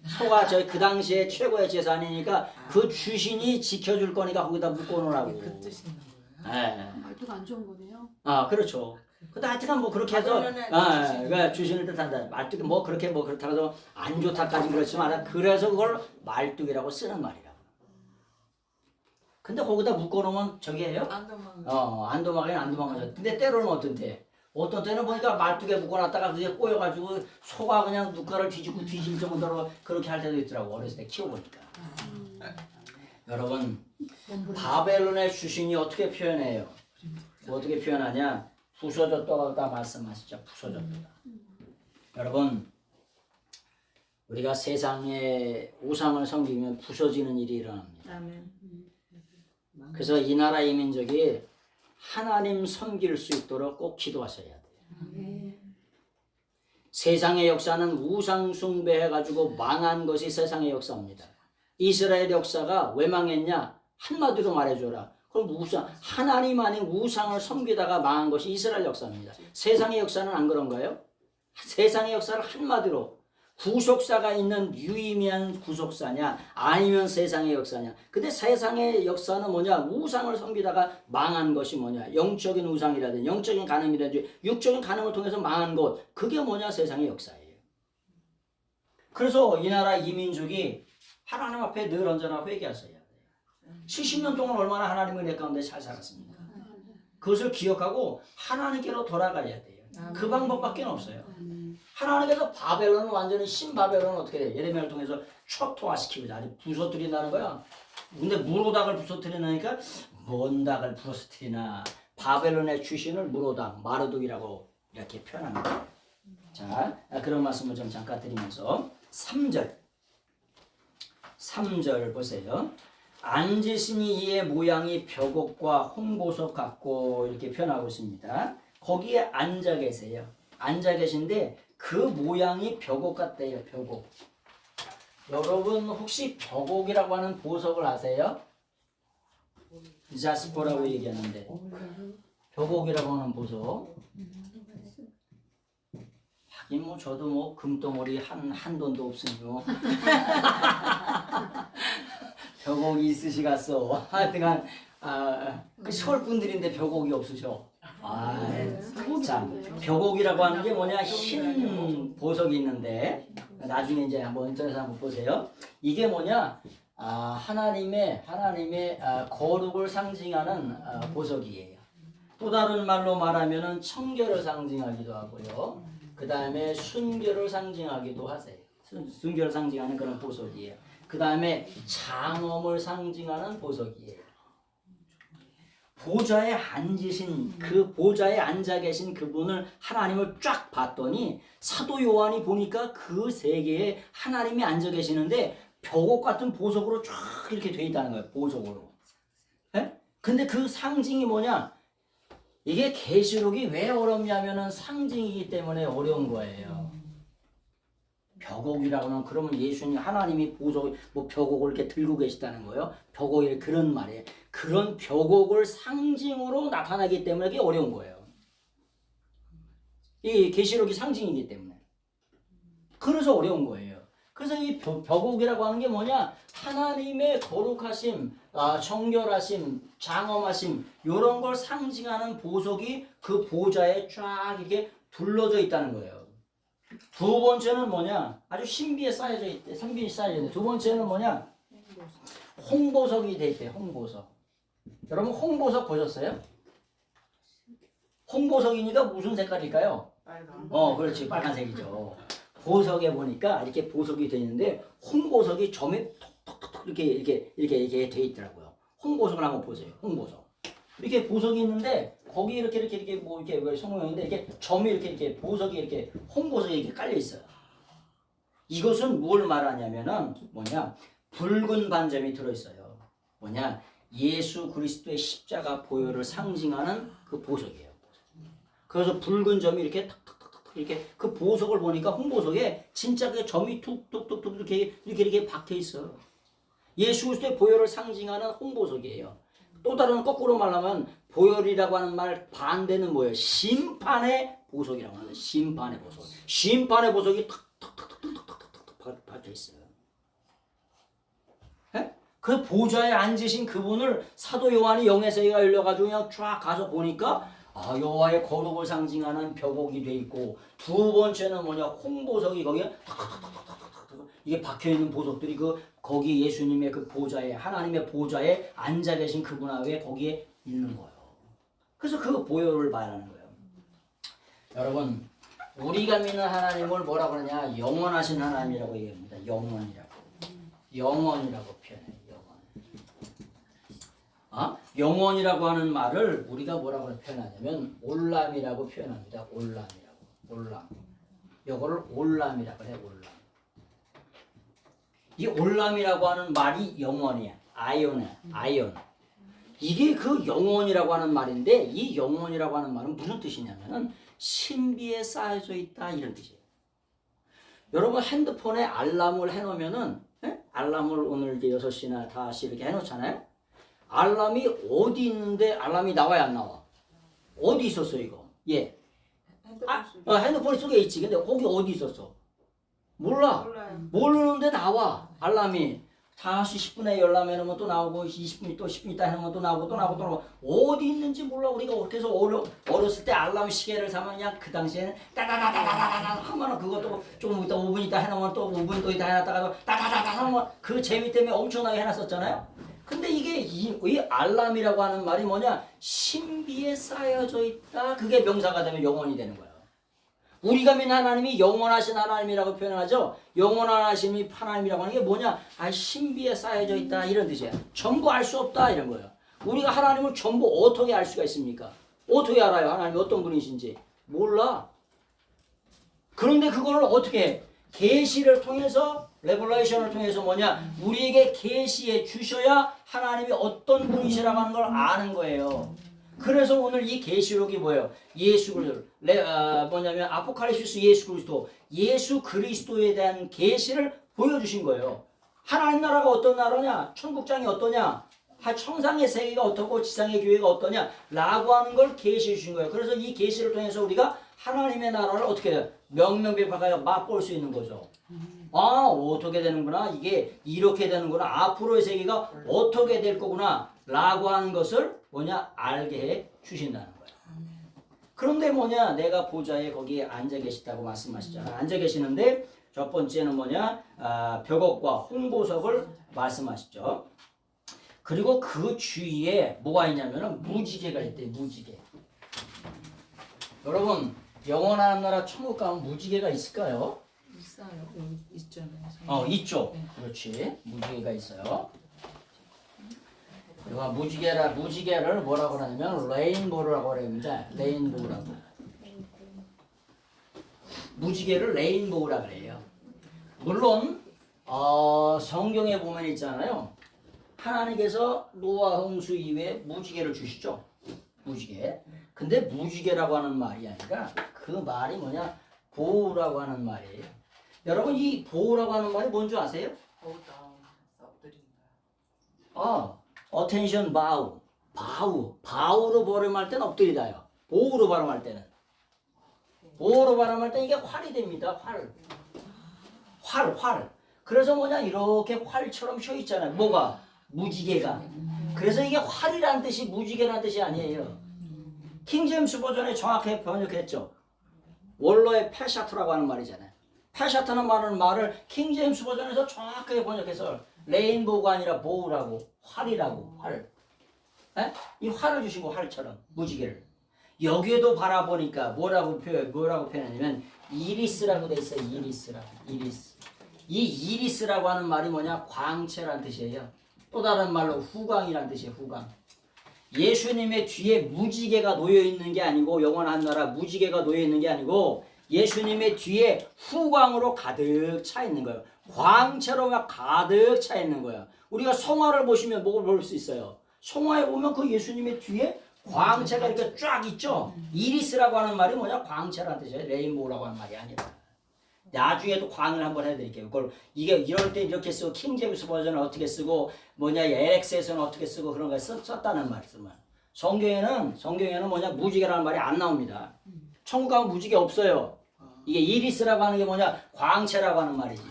소가 그 당시에 최고의 재산이니까 그 주신이 지켜줄 거니까 거기다 묶어놓으라고. 그 뜻이 있는 거예요. 말투가 안 좋은 거네요. 그렇죠. 근데 하여튼 뭐 그렇게 해서 그러니까 주신을 뜻한다. 말뚝이 뭐 그렇게 뭐 그렇다고 해서 안 좋다까지 그렇지만 그래서 그걸 말뚝이라고 쓰는 말이라고. 근데 거기다 묶어놓으면 저기예요? 안 도망가요. 안 도망가죠. 근데 때로는 어떤 때는 보니까 말뚝에 묶어놨다가 그게 꼬여가지고 소가 그냥 누가를 뒤질 정도로 그렇게 할 때도 있더라고. 어렸을 때 키워보니까. 여러분, 바벨론의 주신이 어떻게 표현해요? 어떻게 표현하냐? 부서졌다고 말씀하시죠. 부서졌다. 여러분, 우리가 세상에 우상을 섬기면 부서지는 일이 일어납니다. 그래서 이 나라 이 민족이 하나님 섬길 수 있도록 꼭 기도하셔야 돼요. 세상의 역사는 우상 숭배해가지고 망한 것이 세상의 역사입니다. 이스라엘 역사가 왜 망했냐? 한마디로 말해줘라. 그럼 하나님 아닌 우상을 섬기다가 망한 것이 이스라엘 역사입니다. 세상의 역사는 안 그런가요? 세상의 역사를 한마디로 구속사가 있는 유의미한 구속사냐 아니면 세상의 역사냐. 근데 세상의 역사는 뭐냐? 우상을 섬기다가 망한 것이 뭐냐? 영적인 우상이라든지 영적인 간음이라든지 육적인 간음을 통해서 망한 것, 그게 뭐냐? 세상의 역사예요. 그래서 이 나라 이 민족이 하나님 앞에 늘 언제나 회개하셔야 돼요. 70년 동안 얼마나 하나님의 내 가운데 잘 살았습니까? 그것을 기억하고 하나님께로 돌아가야 돼요. 그 방법밖에 없어요. 하나님께서 바벨론은 완전히 신바벨론은 어떻게 돼요? 예레미야를 통해서 초토화시키고 아주 부서뜨린다는 거야. 근데 무로닥을 부서뜨리니까 뭔 닭을 부서뜨리나. 바벨론의 주신을 무로닥, 마르둑이라고 이렇게 표현하는 거예요. 자, 그런 말씀을 좀 잠깐 드리면서 3절 보세요. 앉으신 이의 모양이 벽옥과 홍보석 같고 이렇게 표현하고 있습니다. 거기에 앉아 계세요. 앉아 계신데 그 모양이 벽옥 같대요. 벽옥. 여러분 혹시 벽옥이라고 하는 보석을 아세요? 자스퍼라고 얘기하는데 벽옥이라고 하는 보석. 하긴 뭐 저도 뭐 금덩어리 한 돈도 없으니 뭐 벽옥이 있으시겠어. 하여튼간 그 서울 분들인데 벽옥이 없으셔. 자, 벽옥이라고 하는 게 뭐냐? 흰 보석이 있는데 나중에 이제 한번 인터넷에 한번 보세요. 이게 뭐냐? 하나님의 거룩을 상징하는 보석이에요. 또 다른 말로 말하면은 청결을 상징하기도 하고요. 그 다음에 순결을 상징하기도 하세요. 순결을 상징하는 그런 보석이에요. 그 다음에 장엄을 상징하는 보석이에요. 보좌에 앉으신 그 보좌에 앉아 계신 그분을 하나님을 쫙 봤더니 사도 요한이 보니까 그 세계에 하나님이 앉아 계시는데 벽옥 같은 보석으로 쫙 이렇게 돼 있다는 거예요. 보석으로. 예? 근데 그 상징이 뭐냐? 이게 계시록이 왜 어렵냐면은 상징이기 때문에 어려운 거예요. 벽옥이라고는 그러면 예수님 하나님이 보석 뭐 벽옥을 이렇게 들고 계시다는 거예요. 벽옥이 그런 말이에요. 그런 벽옥을 상징으로 나타나기 때문에 그게 어려운 거예요. 이 계시록이 상징이기 때문에. 그래서 어려운 거예요. 그래서 이 벽옥이라고 하는 게 뭐냐? 하나님의 거룩하심, 정결하심, 장엄하심 이런 걸 상징하는 보석이 그 보좌에 쫙 이렇게 둘러져 있다는 거예요. 두 번째는 뭐냐? 아주 신비에 쌓여져 있대. 신비에 쌓여져 있는데 두 번째는 뭐냐? 홍보석이 돼 있대. 홍보석. 여러분 홍보석 보셨어요? 홍보석이니까 무슨 색깔일까요? 빨간. 그렇지. 빨간색이죠. 보석에 보니까 이렇게 보석이 돼 있는데 홍보석이 점이 톡톡톡 이렇게 돼 있더라고요. 홍보석을 한번 보세요. 홍보석. 이렇게 보석이 있는데 거기 이렇게 뭐 이렇게 성모형인데 이렇게 점이 이렇게 보석이 이렇게 홍보석이 이렇게 깔려 있어요. 이것은 뭘 말하냐면은 뭐냐? 붉은 반점이 들어 있어요. 뭐냐? 예수 그리스도의 십자가 보혈을 상징하는 그 보석이에요. 그래서 붉은 점이 이렇게 탁탁탁탁 이렇게 그 보석을 보니까 홍보석에 진짜 그 점이 툭툭툭툭 이렇게 박혀 있어요. 예수 그리스도의 보혈을 상징하는 홍보석이에요. 또 다른 거꾸로 말하면 보혈이라고 하는 말 반대는 뭐예요? 심판의 보석이라고 하는 심판의 보석. 심판의 보석이 탁탁탁탁탁탁탁 박혀 있어요. 예? 그 보좌에 앉으신 그분을 사도 요한이 영의 세계가 열려가지고 그냥 쫙 가서 보니까 여호와의 거룩을 상징하는 벽옥이 돼 있고 두 번째는 뭐냐? 홍보석이 거기에 이게 박혀 있는 보석들이 거기 예수님의 그 보좌에 하나님의 보좌에 앉아 계신 그분 앞에 거기에 있는 거예요. 그래서 그 보혈을 말하는 거예요. 여러분 우리가 믿는 하나님을 뭐라 그러냐? 영원하신 하나님이라고 얘기합니다. 영원이라고 표현해요. 영원이라고 하는 말을 우리가 뭐라고 표현하냐면 올람이라고 표현합니다. 올람. 이거를 올람이라고 해요. 올람. 이 올람이라고 하는 말이 영원이야. 아이온. 이게 그 영원이라고 하는 말인데 이 영원이라고 하는 말은 무슨 뜻이냐면은 신비에 쌓여져 있다 이런 뜻이에요. 여러분 핸드폰에 알람을 해놓으면은 알람을 오늘 이제 6시나 5시 이렇게 해놓잖아요. 알람이 어디 있는데 알람이 나와야 안 나와? 어디 있었어 이거? 예. 핸드폰 속에 있지. 근데 거기 어디 있었어? 몰라요. 모르는데 나와 알람이. 5시 10분에 열람해 놓으면 또 나오고 20분 또 10분 있다 해놓으면 또 나오고 어디 있는지 몰라. 우리가 그래서 어렸을 때 알람 시계를 사면 그냥 그 당시에는 따다다다다다다 하면은 그것도 조금 있다 5분 있다 해놓으면 또 5분 또 있다 해놨다가 따다다다 하면 그 재미 때문에 엄청나게 해놨었잖아요. 근데 이게 이 알람이라고 하는 말이 뭐냐? 신비에 쌓여져 있다. 그게 명사가 되면 영원이 되는 거예요. 우리가 믿는 하나님이 영원하신 하나님이라고 표현하죠. 영원하신 하나님이라고 하는 게 뭐냐? 신비에 쌓여져 있다 이런 뜻이에요. 전부 알 수 없다 이런 거예요. 우리가 하나님을 전부 어떻게 알 수가 있습니까? 어떻게 알아요? 하나님이 어떤 분이신지 몰라. 그런데 그거를 어떻게 해? 계시를 통해서 레볼레이션을 통해서 뭐냐? 우리에게 계시해 주셔야 하나님이 어떤 분이시라고 하는 걸 아는 거예요. 그래서 오늘 이 계시록이 뭐예요? 예수 그리스도 뭐냐면 아포칼립시스 예수 그리스도에 대한 계시를 보여주신 거예요. 하나님 나라가 어떤 나라냐? 천국장이 어떠냐? 천상의 세계가 어떻고 지상의 교회가 어떠냐? 라고 하는 걸 계시해 주신 거예요. 그래서 이 계시를 통해서 우리가 하나님의 나라를 어떻게 해요? 명명백백하게 맛볼 수 있는 거죠. 아, 어떻게 되는구나. 이게 이렇게 되는구나. 앞으로의 세계가 어떻게 될 거구나. 라고 하는 것을 뭐냐? 알게 해 주신다는 거예요. 그런데 뭐냐? 내가 보좌에 거기에 앉아 계시다고 말씀하시잖아요. 앉아 계시는데 첫 번째는 뭐냐? 벽옥과 홍보석을 말씀하시죠. 그리고 그 주위에 뭐가 있냐면은 무지개가 있대요. 무지개. 여러분, 영원한 나라 천국 가면 무지개가 있을까요? 있어요. 여기 있잖아요. 있죠. 네. 그렇지. 무지개가 있어요. 그리고 무지개를 뭐라고 하냐면 레인보우라고 합니다. 레인보우라고. 무지개를 레인보우라고 그래요. 물론 성경에 보면 있잖아요. 하나님께서 노아 홍수 이후에 무지개를 주시죠. 무지개. 근데 무지개라고 하는 말이 아니라 그 말이 뭐냐? 보우라고 하는 말이에요. 여러분 이 보우라고 하는 말이 뭔지 아세요? attention bow. 바우로 발음할 때는 엎드리다요. 보우로 발음할 때는. 보우로 발음할 때는 이게 활이 됩니다. 활. 그래서 뭐냐? 이렇게 활처럼 휘어 있잖아요. 뭐가? 무지개가. 그래서 이게 활이라는 뜻이 무지개라는 뜻이 아니에요. 킹제임스 버전에 정확하게 번역했죠. 원로의 패샤트라고 하는 말이잖아요. 패샤트는 말을 킹제임스 버전에서 정확하게 번역해서 레인보우가 아니라 보우라고, 활이라고, 활. 이 활을 주신 거, 활처럼 무지개를. 여기에도 바라보니까 뭐라고 표현하냐면 이리스라고 돼 있어요. 이리스. 이 이리스라고 하는 말이 뭐냐? 광채라는 뜻이에요. 또 다른 말로 후광이라는 뜻이에요. 후광. 예수님의 뒤에 무지개가 놓여 있는 게 아니고 영원한 나라 무지개가 놓여 있는 게 아니고 예수님의 뒤에 후광으로 가득 차 있는 거예요. 광채로 가득 차 있는 거예요. 우리가 성화를 보시면 뭘 볼 수 있어요? 성화에 보면 그 예수님의 뒤에 광채가 이렇게 쫙 있죠. 이리스라고 하는 말이 뭐냐? 광채라는 뜻이에요. 레인보우라고 하는 말이 아니라. 나중에 또 광을 한번 해드릴게요. 그걸 이게 이럴 때 이렇게 쓰고 킹제임스 버전은 어떻게 쓰고 뭐냐 LX에서는 어떻게 쓰고 그런 걸 썼다는 말씀을. 성경에는 뭐냐 무지개라는 말이 안 나옵니다. 천국 가면 무지개 없어요. 이게 이리스라고 하는 게 뭐냐 광채라고 하는 말이지.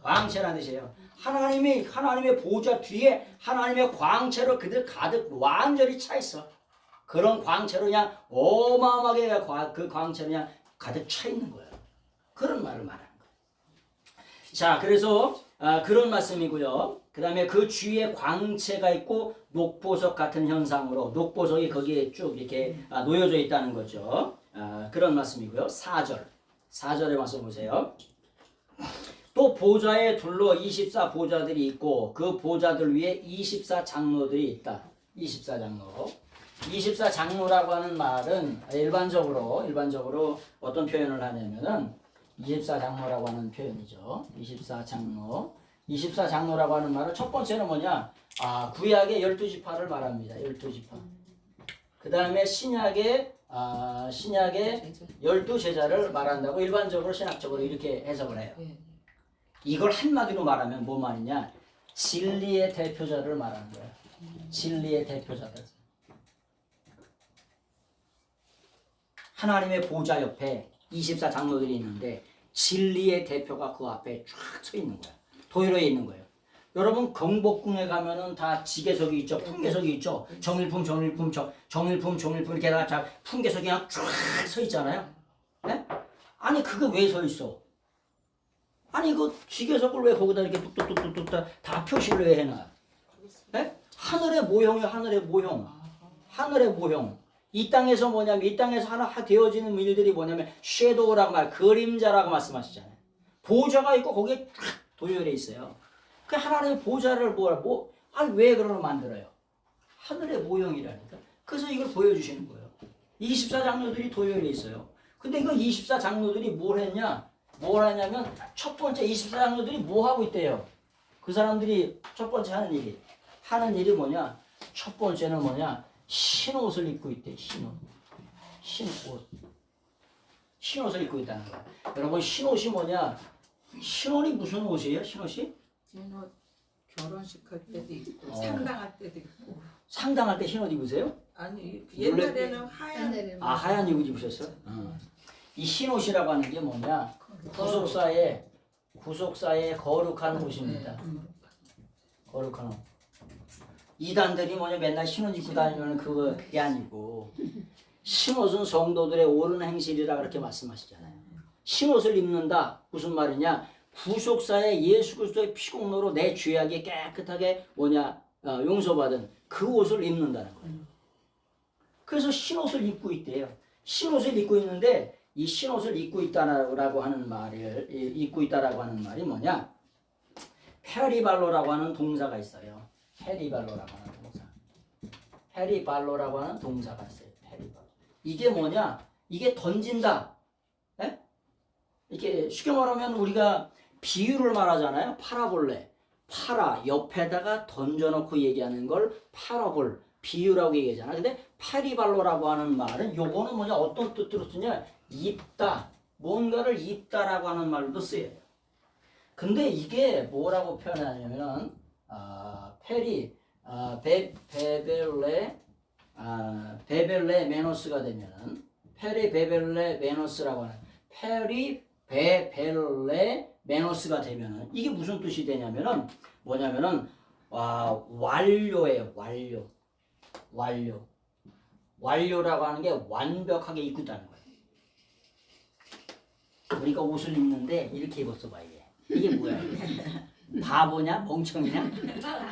광채라는 뜻이에요. 하나님의 보좌 뒤에 하나님의 광채로 그들 가득 완전히 차 있어. 그런 광채로 그냥 어마어마하게 그 광채로 그냥 가득 차 있는 거예요. 그런 말을 말하는 거예요. 자, 그래서 그런 말씀이고요. 그 다음에 그 주위에 광채가 있고 녹보석 같은 현상으로 녹보석이 거기에 쭉 이렇게 놓여져 있다는 거죠. 그런 말씀이고요. 4절의 말씀 보세요. 또 보좌에 둘러 24 보좌들이 있고 그 보좌들 위에 24 장로들이 있다. 24장로. 24장로라고 하는 말은 일반적으로 어떤 표현을 하냐면은 24장로라고 하는 표현이죠. 24장로. 24장로라고 하는 말은 첫 번째는 뭐냐? 구약의 12지파를 말합니다. 12지파. 그 다음에 신약의 12제자를 말한다고 일반적으로 신학적으로 이렇게 해석을 해요. 이걸 한마디로 말하면 뭐 말이냐? 진리의 대표자를 말하는 거예요. 진리의 대표자들. 하나님의 보좌 옆에 24장로들이 있는데 진리의 대표가 그 앞에 쫙 서 있는 거야. 도열해 있는 거예요. 여러분 경복궁에 가면은 다 지계석이 있죠. 풍계석이 있죠. 정일품 이렇게 다 풍계석이 그냥 쫙 서 있잖아요. 네? 아니 그게 왜 서 있어? 아니 그 지계석을 왜 거기다 이렇게 뚝뚝뚝뚝 다 표시를 왜 해놔? 네? 하늘의 모형이에요. 하늘의 모형. 이 땅에서 뭐냐면 이 땅에서 하나 되어지는 일들이 뭐냐면 섀도우라고 그림자라고 말씀하시잖아요. 보좌가 있고 거기에 쫙 도열해 있어요. 그 하나님의 보좌를 왜 그러나 만들어요? 하늘의 모형이라니까. 그래서 이걸 보여주시는 거예요. 24장로들이 도열해 있어요. 근데 이거 24장로들이 뭘 했냐? 뭘 하냐면 첫 번째 24장로들이 뭐 하고 있대요? 그 사람들이 첫 번째 하는 일이 뭐냐? 첫 번째는 뭐냐? 흰 옷을 입고 있대. 흰 옷. 흰 옷을 입고 있다는 거야. 여러분 흰 옷이 뭐냐? 흰 옷이 무슨 옷이에요? 흰 옷이? 흰옷 결혼식 할 때도 있고 상당할 때도 있고. 상당할 때 흰 옷 입으세요? 아니 옛날에는 하얀 하얀 옷 입으셨어? 이 흰 옷이라고 하는 게 뭐냐? 구속사의 거룩한 옷입니다. 거룩한 옷. 이단들이 뭐냐 맨날 흰 옷 입고 다니면 그게 아니고 흰 옷은 성도들의 옳은 행실이라 그렇게 말씀하시잖아요. 흰 옷을 입는다 무슨 말이냐? 구속사의 예수 그리스도의 피공로로 내 죄악이 깨끗하게 용서받은 그 옷을 입는다는 거예요. 그래서 흰 옷을 입고 있대요. 흰 옷을 입고 있는데 이 흰 옷을 입고 있다라고 하는 말이 뭐냐? 페리발로라고 하는 동사가 있어요. 페리발로라고 하는 동사가 있어요. 페리발로. 이게 뭐냐? 이게 던진다. 에? 이게 쉽게 말하면 우리가 비유를 말하잖아요. 파라볼레. 옆에다가 던져놓고 얘기하는 걸 파라볼, 비유라고 얘기하잖아. 근데 페리발로라고 하는 말은 요거는 뭐냐? 어떤 뜻으로 쓰냐? 입다. 뭔가를 입다라고 하는 말도 쓰여요. 근데 이게 뭐라고 표현하냐면은 베벨레 메노스가 되면은 베벨레 메노스라고 하는 베벨레 메노스가 되면은 이게 무슨 뜻이 되냐면은 뭐냐면은 완료예요. 완료라고 하는 게 완벽하게 입고 있다는 거예요. 우리가 옷을 입는데 이렇게 입었어 봐 이게 뭐야 이게? 바보냐 멍청이냐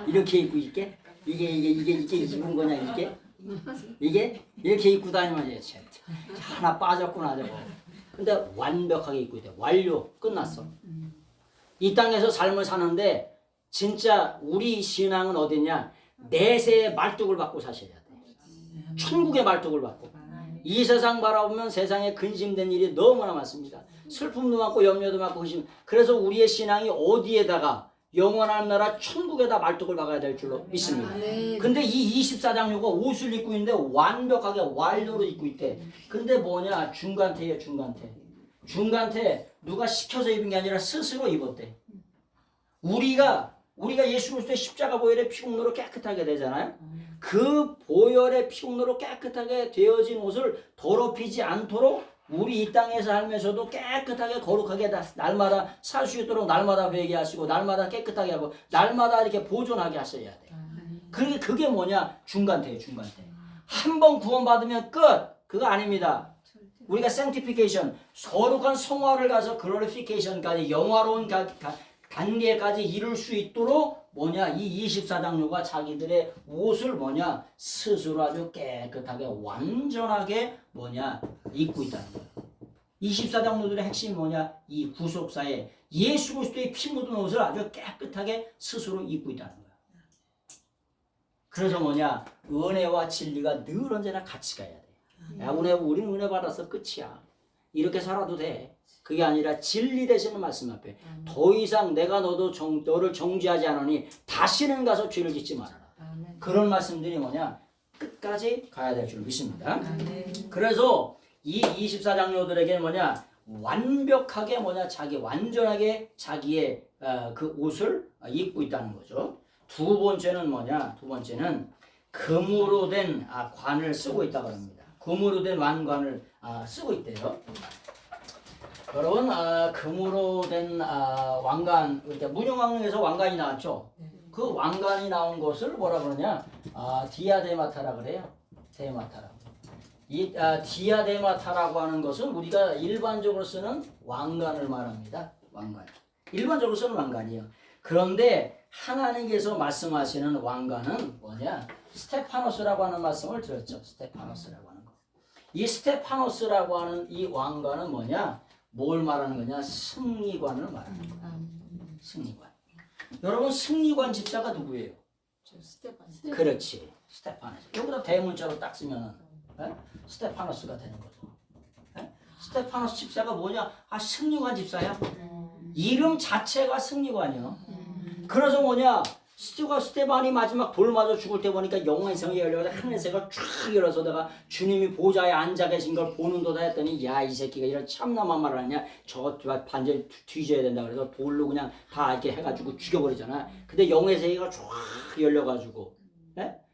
이렇게 입고 있게 이게 입은 거냐 이게 이렇게 입고 다니면 이제 하나 빠졌구나 저거. 근데 완벽하게 입고 있대. 완료 끝났어. 이 땅에서 삶을 사는데 진짜 우리 신앙은 어디냐? 내세의 말뚝을 받고 사셔야 돼. 천국의 말뚝을 받고. 이 세상 바라보면 세상에 근심된 일이 너무나 많습니다. 슬픔도 많고 염려도 많고 근심. 그래서 우리의 신앙이 어디에다가 영원한 나라 천국에다 말뚝을 박아야 될 줄로 믿습니다. 근데 이 24장로가 옷을 입고 있는데 완벽하게 완료로 입고 있대. 근데 뭐냐? 중간태예요. 중간태 누가 시켜서 입은 게 아니라 스스로 입었대. 우리가 예수 그리스도의 십자가 보혈의 피공로로 깨끗하게 되잖아요. 그 보혈의 피공로로 깨끗하게 되어진 옷을 더럽히지 않도록 우리 이 땅에서 살면서도 깨끗하게 거룩하게 날마다 살 수 있도록 날마다 회개하시고 날마다 깨끗하게 하고 날마다 이렇게 보존하게 하셔야 돼요. 그게 뭐냐? 중간태예요. 한 번 구원받으면 끝! 그거 아닙니다. 우리가 sanctification, 거룩한 성화를 가서 glorification까지 영화로운 단계까지 이룰 수 있도록 이 24장로가 자기들의 옷을 스스로 아주 깨끗하게 완전하게 입고 있다는 거예요. 24장로들의 핵심이 이 구속사에 예수 그리스도의 피 묻은 옷을 아주 깨끗하게 스스로 입고 있다는 거예요. 그래서 은혜와 진리가 늘 언제나 같이 가야 돼. 야, 우리는 은혜 받아서 끝이야. 이렇게 살아도 돼. 그게 아니라 진리 되시는 말씀 앞에 더 이상 내가 너를 정죄하지 않으니 다시는 가서 죄를 짓지 말아라. 그런 말씀들이 끝까지 가야 될 줄 믿습니다. 그래서 이 24장로들에게 완벽하게 완전하게 자기의 그 옷을 입고 있다는 거죠. 두 번째는 금으로 된 관을 쓰고 있다고 합니다. 금으로 된 왕관을 쓰고 있대요. 여러분, 금으로 된 왕관, 이렇게 문영왕릉에서 왕관이 나왔죠. 그 왕관이 나온 것을 뭐라 그러냐? 디아데마타라 그래요. 데마타라고. 이 디아데마타라고 하는 것은 우리가 일반적으로 쓰는 왕관을 말합니다. 왕관. 일반적으로 쓰는 왕관이에요. 그런데 하나님께서 말씀하시는 왕관은 스테파노스라고 하는 말씀을 들었죠. 스테파노스라고 하는 거. 이 스테파노스라고 하는 이 왕관은 뭘 말하는 거냐? 승리관을 말하는 거야. 승리관. 여러분 승리관 집사가 누구예요? 스테파노스. 그렇지. 스테파노스. 여기다 대문자로 딱 쓰면 스테파노스가 되는 거죠. 스테파노스 집사가 뭐냐? 승리관 집사야. 이름 자체가 승리관이요. 그래서 뭐냐? 스테반이 마지막 돌 맞아 죽을 때 보니까 영광의 성이 열려서 하늘새가 쫙 열어서 내가 주님이 보좌에 앉아 계신 걸 보는도다 했더니 야, 이 새끼가 이런 참남한 말을 하냐? 저거 반전히 뒤져야 된다 그래서 돌로 그냥 다 이렇게 해가지고 죽여버리잖아. 근데 영의 세계가 쫙 열려가지고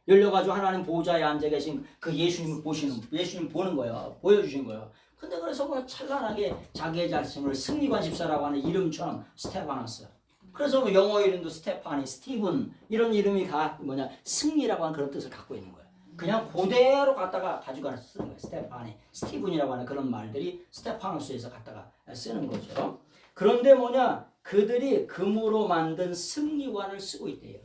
열려가지고 하나님 보좌에 앉아 계신 그 예수님을 예수님 보는 거예요. 보여주신 거예요. 근데 그래서 뭐 찬란하게 자기의 자신을 승리관 집사라고 하는 이름처럼 스테파노스. 그래서 뭐 영어 이름도 스테파니, 스티븐 이런 이름이 승리라고 하는 그런 뜻을 갖고 있는 거예요. 그냥 그대로 갖다가 가지고 가서 쓰는 거예요. 스테파니, 스티븐이라고 하는 그런 말들이 스테파노스에서 갖다가 쓰는 거죠. 그런데 그들이 금으로 만든 승리관을 쓰고 있대요.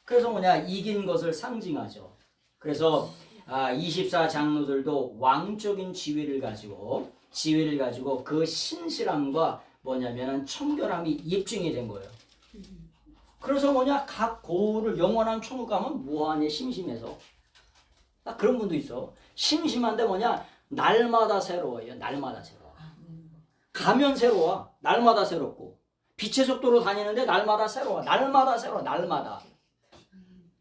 그래서 이긴 것을 상징하죠. 그래서 24장로들도 왕적인 지위를 가지고 그 신실함과 청결함이 입증이 된 거예요. 그래서 각 고울을 영원한 천국 가면 뭐하냐 심심해서. 딱 그런 분도 있어. 심심한데 날마다 새로워요. 날마다 새로워. 가면 새로워. 날마다 새롭고. 빛의 속도로 다니는데 날마다 새로워. 날마다 새로워. 날마다.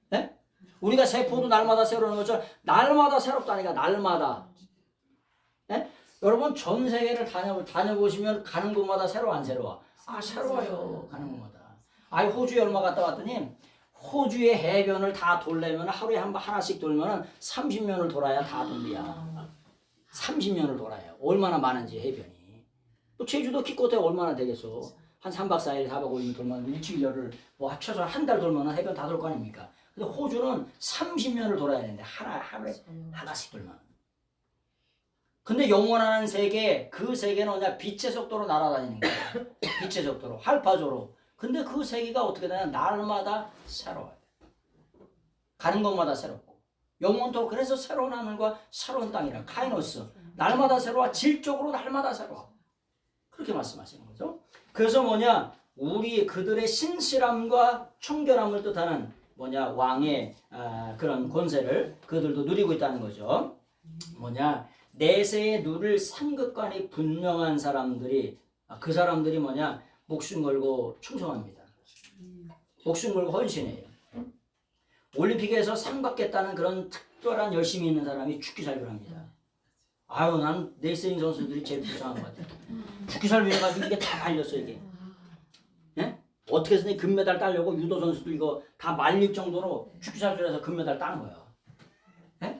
네? 우리가 세포도 날마다 새로운 것처럼 날마다 새롭다니까. 날마다. 네? 여러분 전 세계를 다녀보시면 가는 곳마다 새로워 안 새로워? 새로워요. 가는 곳마다. 호주에 얼마 갔다 왔더니 호주의 해변을 다 돌려면 하루에 하나씩 돌면 30년을 돌아야 다 돈이야. 30년을 돌아요. 얼마나 많은지 해변이. 또 제주도 기껏해 얼마나 되겠어. 한 3박 4일 4박 5일 돌면 일주일을 최소한 한 달 돌면 해변 다 돌 거 아닙니까? 근데 호주는 30년을 돌아야 되는데 하루에 하나씩 돌면. 근데 영원한 세계, 그 세계는 빛의 속도로 날아다니는 거예요. 빛의 속도로, 할파조로. 근데 그 세계가 어떻게 되냐? 날마다 새로워요. 가는 곳마다 새롭고. 영원토록 그래서 새로운 하늘과 새로운 땅이라 카이노스. 날마다 새로워. 질적으로 날마다 새로워. 그렇게 말씀하시는 거죠. 그래서 그들의 신실함과 청결함을 뜻하는 왕의 그런 권세를 그들도 누리고 있다는 거죠. 내세에 누릴 상급관이 분명한 사람들이 그 사람들이 목숨 걸고 충성합니다. 목숨 걸고 헌신해요. 올림픽에서 상 받겠다는 그런 특별한 열심이 있는 사람이 죽기 살기를 합니다. 난 레슬링 선수들이 제일 불쌍한 것 같아요. 죽기 살기를 해가지고 이게 다 말렸어 이게. 예? 어떻게 해서든 금메달 따려고 유도 선수도 이거 다 말릴 정도로 죽기 살기를 해서 금메달 따는 거예요. 예?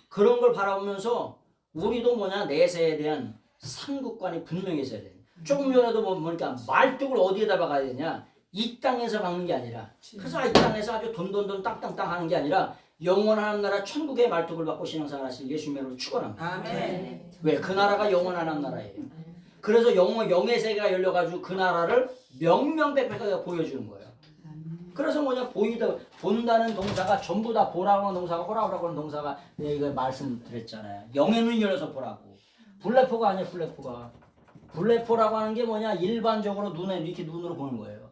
그런 걸 바라보면서 우리도 내세에 대한 상급관이 분명히 있어야 돼. 조금 전에도 보니까 말뚝을 어디에다 박아야 되냐? 이 땅에서 박는 게 아니라. 그래서 이 땅에서 아주 돈돈돈 땅땅땅 하는 게 아니라 영원한 나라 천국의 말뚝을 받고 신앙생활 하실 예수님으로 축원합니다. 아멘. 왜? 그 나라가 영원한 나라예요. 그래서 영의 세계가 열려가지고 그 나라를 명명백백하게 보여주는 거예요. 그래서 본다는 동사가 전부 다 보라고 하는 동사가 호라고 하는 동사가 이거 말씀드렸잖아요. 영의 눈이 열려서 보라고. 블레포가 아니에요. 블레포라고 하는 게 일반적으로 이렇게 눈으로 보는 거예요.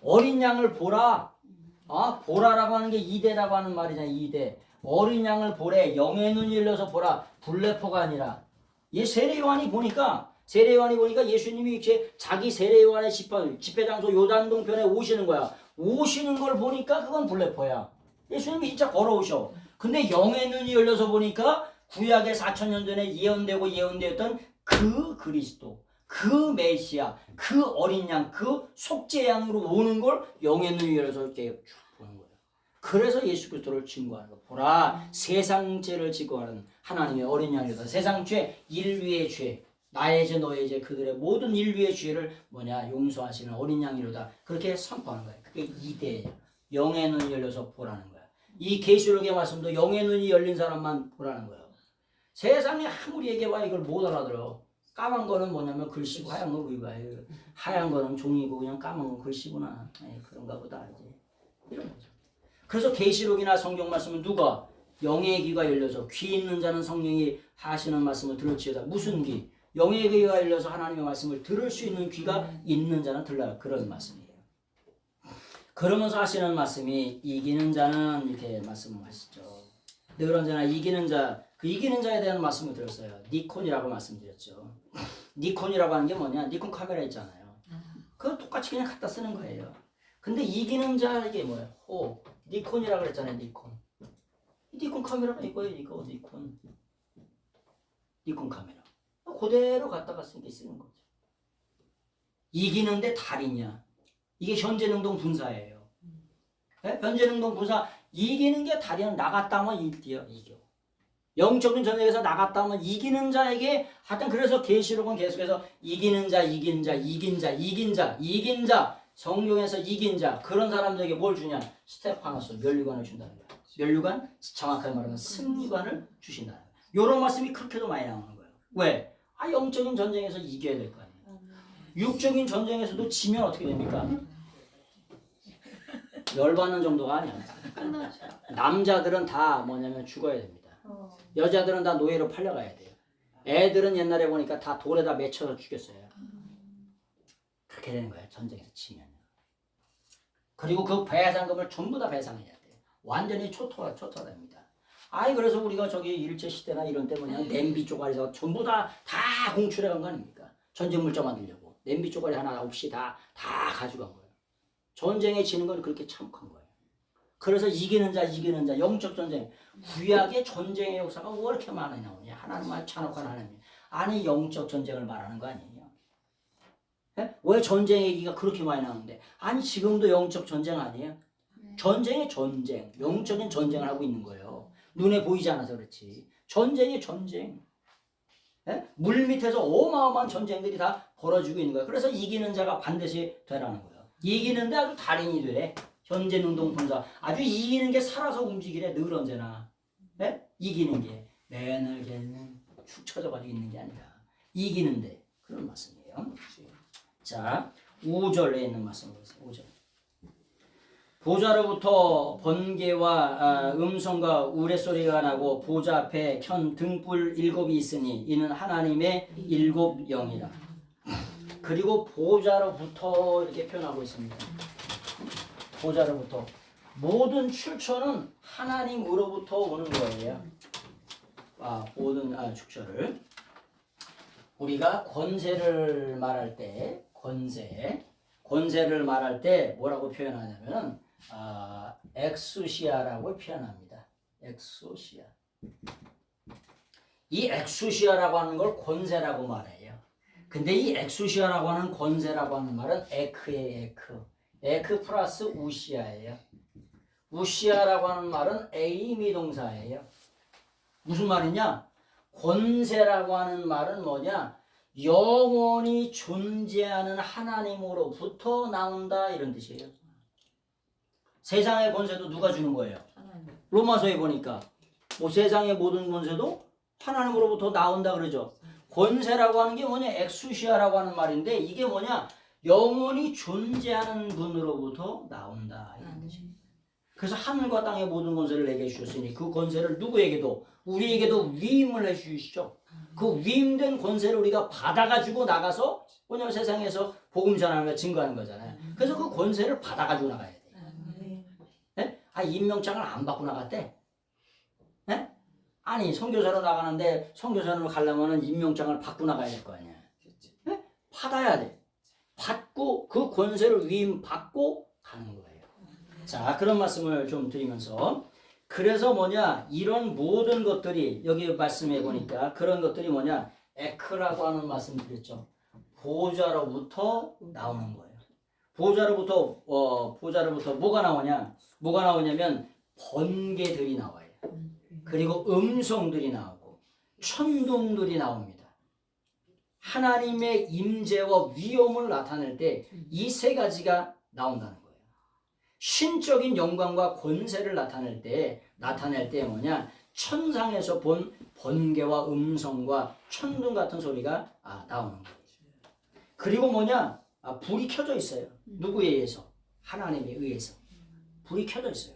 어린 양을 보라. 보라라고 하는 게 이대라고 하는 말이잖아요. 이대. 어린 양을 보래. 영의 눈이 열려서 보라. 블레포가 아니라. 세례요한이 보니까 예수님이 자기 세례요한의 집회 장소 요단동편에 오시는 거야. 오시는 걸 보니까 그건 블레포야. 예수님이 진짜 걸어오셔. 근데 영의 눈이 열려서 보니까 구약의 4,000년 전에 예언되었던 그 그리스도, 그 메시아, 그 어린 양, 그 속죄 양으로 오는 걸 영의 눈이 열려서 이렇게 쭉 보는 거예요. 그래서 예수 그리스도를 증거하는 거. 보라, 세상 죄를 증거하는 하나님의 어린 양이다. 세상 죄, 인류의 죄, 나의 죄, 너의 죄, 그들의 모든 인류의 죄를 용서하시는 어린 양이로다. 그렇게 선포하는 거예요. 그게 이대예요. 영의 눈이 열려서 보라는 거야. 이 계시록의 말씀도 영의 눈이 열린 사람만 보라는 거예요. 세상에 아무리 얘기해봐 이걸 못 알아들어. 까만 거는 글씨고 하얀 거 의바예요. 하얀 거는 종이고 그냥 까만 건 글씨구나. 그런가 보다 이제 이런 거죠. 그래서 계시록이나 성경 말씀은 누가 영의 귀가 열려서 귀 있는 자는 성령이 하시는 말씀을 들을지어다. 무슨 귀? 영의 귀가 열려서 하나님의 말씀을 들을 수 있는 귀가 있는 자는 들라. 그런 말씀이에요. 그러면서 하시는 말씀이 이기는 자는 이렇게 말씀을 하시죠. 늘 언제나 이기는 자 그 이기는 자에 대한 말씀을 드렸어요. 니콘이라고 말씀드렸죠. 니콘이라고 하는 게 뭐냐? 니콘 카메라 있잖아요. 그거 똑같이 그냥 갖다 쓰는 거예요. 근데 이기는 자 이게 뭐예요? 니콘이라고 그랬잖아요. 니콘 카메라가 이거예요. 이거 니콘 카메라. 그대로 갖다가 쓰는 거죠. 이기는데 달이냐? 이게 현재능동 분사예요. 네? 현재능동 분사 이기는 게 달이야. 나갔다 하면 이겨. 영적인 전쟁에서 나갔다 하면 이기는 자에게 하여튼 그래서 계시록은 계속해서 이긴 자 성경에서 이긴 자 그런 사람들에게 뭘 주냐? 스테파노스 면류관을 준다는 거야. 면류관 정확하게 말하면 승리관을 주신다는 거야. 이런 말씀이 그렇게도 많이 나오는 거예요. 왜? 영적인 전쟁에서 이겨야 될 거 아니에요. 육적인 전쟁에서도 지면 어떻게 됩니까? 열받는 정도가 아니야. 남자들은 다 뭐냐면 죽어야 됩니다. 여자들은 다 노예로 팔려가야 돼요. 애들은 옛날에 보니까 다 돌에다 맺혀서 죽였어요. 그렇게 되는 거예요. 전쟁에서 치면. 그리고 그 배상금을 전부 다 배상해야 돼요. 완전히 초토화됩니다. 그래서 우리가 저기 일제시대나 이런 때 뭐냐 냄비 쪼가리에서 전부 다 공출해 간 거 아닙니까? 전쟁 물자 만들려고. 냄비 쪼가리 하나 없이 다 가져간 거예요. 전쟁에 지는 건 그렇게 참혹한 거예요. 그래서 이기는 자 영적 전쟁. 구약의 전쟁의 역사가 왜 이렇게 많이 나오냐? 하나님의 잔혹한 하나님. 영적 전쟁을 말하는 거 아니에요? 예? 왜 전쟁 얘기가 그렇게 많이 나오는데? 지금도 영적 전쟁 아니에요? 전쟁의 전쟁, 영적인 전쟁을 하고 있는 거예요. 눈에 보이지 않아서 그렇지. 전쟁의 전쟁. 예? 물 밑에서 어마어마한 전쟁들이 다 벌어지고 있는 거예요. 그래서 이기는 자가 반드시 되라는 거예요. 이기는데 아주 달인이 되래. 현재능동 분사. 아주 이기는 게 살아서 움직이래. 늘 언제나. 네? 이기는 게 맨날 걔는 축 처져가지고 있는 게 아니라 이기는데 그런 말씀이에요. 자, 5절에 있는 말씀 보세요. 5절. 보좌로부터 번개와 음성과 우레소리가 나고 보좌 앞에 켠 등불 7이 있으니 이는 하나님의 7 영이라. 그리고 보좌로부터 이렇게 표현하고 있습니다. 보좌로부터 모든 출처는 하나님으로부터 오는 거예요. 모든 축처를 우리가 권세를 말할 때 권세를 말할 때 뭐라고 표현하냐면 엑수시아라고 표현합니다. 엑수시아. 이 엑수시아라고 하는 걸 권세라고 말해요. 근데 이 엑수시아라고 하는 권세라고 하는 말은 에크예요. 에크 플러스 우시아예요. 우시아라고 하는 말은 에이미 동사예요. 무슨 말이냐? 권세라고 하는 말은 뭐냐? 영원히 존재하는 하나님으로부터 나온다 이런 뜻이에요. 세상의 권세도 누가 주는 거예요? 로마서에 보니까 세상의 모든 권세도 하나님으로부터 나온다 그러죠. 권세라고 하는 게 뭐냐? 엑수시아라고 하는 말인데 이게 뭐냐? 영원히 존재하는 분으로부터 나온다. 그래서 하늘과 땅의 모든 권세를 내게 주셨으니 그 권세를 누구에게도 우리에게도 위임을 해주시죠. 그 위임된 권세를 우리가 받아가지고 나가서 뭐냐면 세상에서 복음 전하는 거 증거하는 거잖아요. 그래서 그 권세를 받아가지고 나가야 돼. 네? 임명장을 안 받고 나갔대. 네? 선교사로 나가는데 선교사로 가려면 임명장을 받고 나가야 될 거 아니야. 네? 받아야 돼. 받고 그 권세를 위임 받고 가는 거예요. 자, 그런 말씀을 좀 드리면서 그래서 이런 모든 것들이 여기 말씀해 보니까 그런 것들이 에크라고 하는 말씀 드렸죠. 보좌로부터 나오는 거예요. 보좌로부터 뭐가 나오냐면 번개들이 나와요. 그리고 음성들이 나오고 천둥들이 나옵니다. 하나님의 임재와 위엄을 나타낼 때 이 세 가지가 나온다는 거예요. 신적인 영광과 권세를 나타낼 때 천상에서 본 번개와 음성과 천둥 같은 소리가 나오는 거예요. 그리고 불이 켜져 있어요. 누구에 의해서? 하나님에 의해서 불이 켜져 있어요.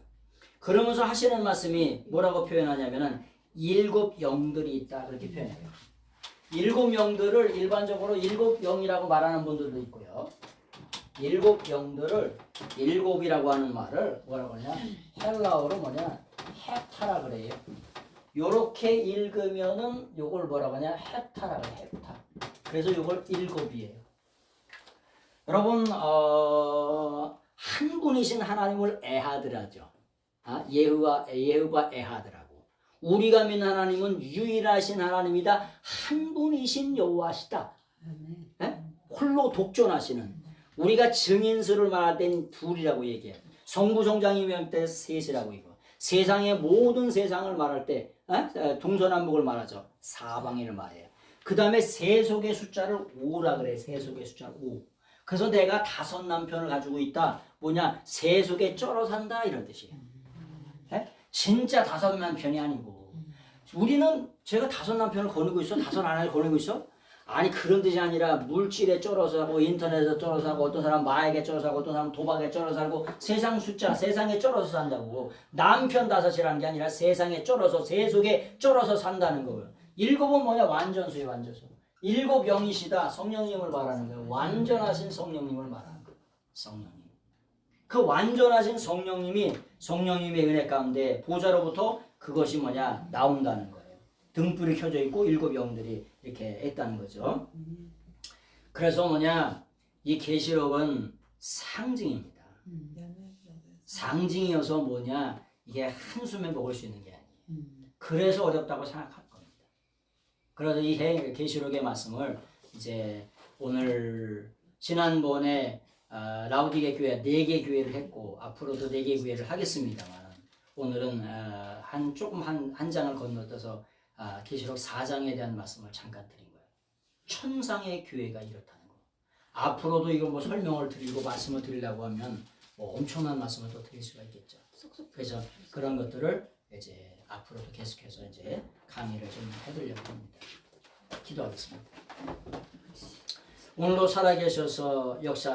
그러면서 하시는 말씀이 뭐라고 표현하냐면은 7 영들이 있다 그렇게 표현해요. 7 영들을 일반적으로 7 영이라고 말하는 분들도 있고요. 7 영들을 7이라고 하는 말을 뭐라고 하냐? 헬라어로 헥타라 그래요. 요렇게 읽으면은 요걸 뭐라고 하냐? 헥타라고 해요. 헥타. 그래서 요걸 7이에요. 여러분 한 분이신 하나님을 에하드라죠. 예후와 에하드라고. 우리가 믿는 하나님은 유일하신 하나님이다. 한 분이신 여호와시다. 홀로 독존하시는. 우리가 증인수를 말할 땐 둘이라고 얘기해요. 성부성장이 명할 때 셋이라고 이거. 세상의 모든 세상을 말할 때 동서남북을 말하죠. 사방인을 말해요. 그 다음에 세속의 숫자를 5라 그래. 세속의 숫자를 5. 그래서 내가 5 남편을 가지고 있다. 뭐냐? 세속에 쩔어 산다 이런 뜻이에요. 진짜 5 남편이 아니고. 우리는 제가 5 남편을 거느리고 있어? 5 아내를 거느리고 있어? 아니 그런 뜻이 아니라 물질에 쩔어서 하고 인터넷에 쩔어서 하고 어떤 사람 마약에 쩔어서 하고 어떤 사람 도박에 쩔어서 살고 세상 숫자 세상에 쩔어서 산다고. 남편 5이라는 게 아니라 세상에 쩔어서 세속에 쩔어서 산다는 거예요. 7은 뭐냐? 완전수예요. 완전수. 7 영이시다. 성령님을 말하는 거예요. 완전하신 성령님을 말하는 거예요. 성령님. 그 완전하신 성령님의 은혜 가운데 보좌로부터 그것이 뭐냐? 나온다는 거예요. 등불이 켜져 있고 7 영들이 이렇게 있다는 거죠. 그래서 뭐냐? 이 계시록은 상징입니다. 상징이어서 뭐냐? 이게 한숨에 먹을 수 있는 게 아니에요. 그래서 어렵다고 생각할 겁니다. 그래서 이 계시록의 말씀을 이제 오늘 지난번에 라우디게 교회 4개 교회를 했고 앞으로도 4개 교회를 하겠습니다만 오늘은 한 장을 건너뛰어서 계시록 4장에 대한 말씀을 잠깐 드린 거예요. 천상의 교회가 이렇다는 거. 앞으로도 이거 뭐 설명을 드리고 말씀을 드리려고 하면 뭐 엄청난 말씀을 또 드릴 수가 있겠죠. 그래서 그런 것들을 이제 앞으로도 계속해서 이제 강의를 좀 해드리려고 합니다. 기도하겠습니다. 오늘도 살아계셔서 역사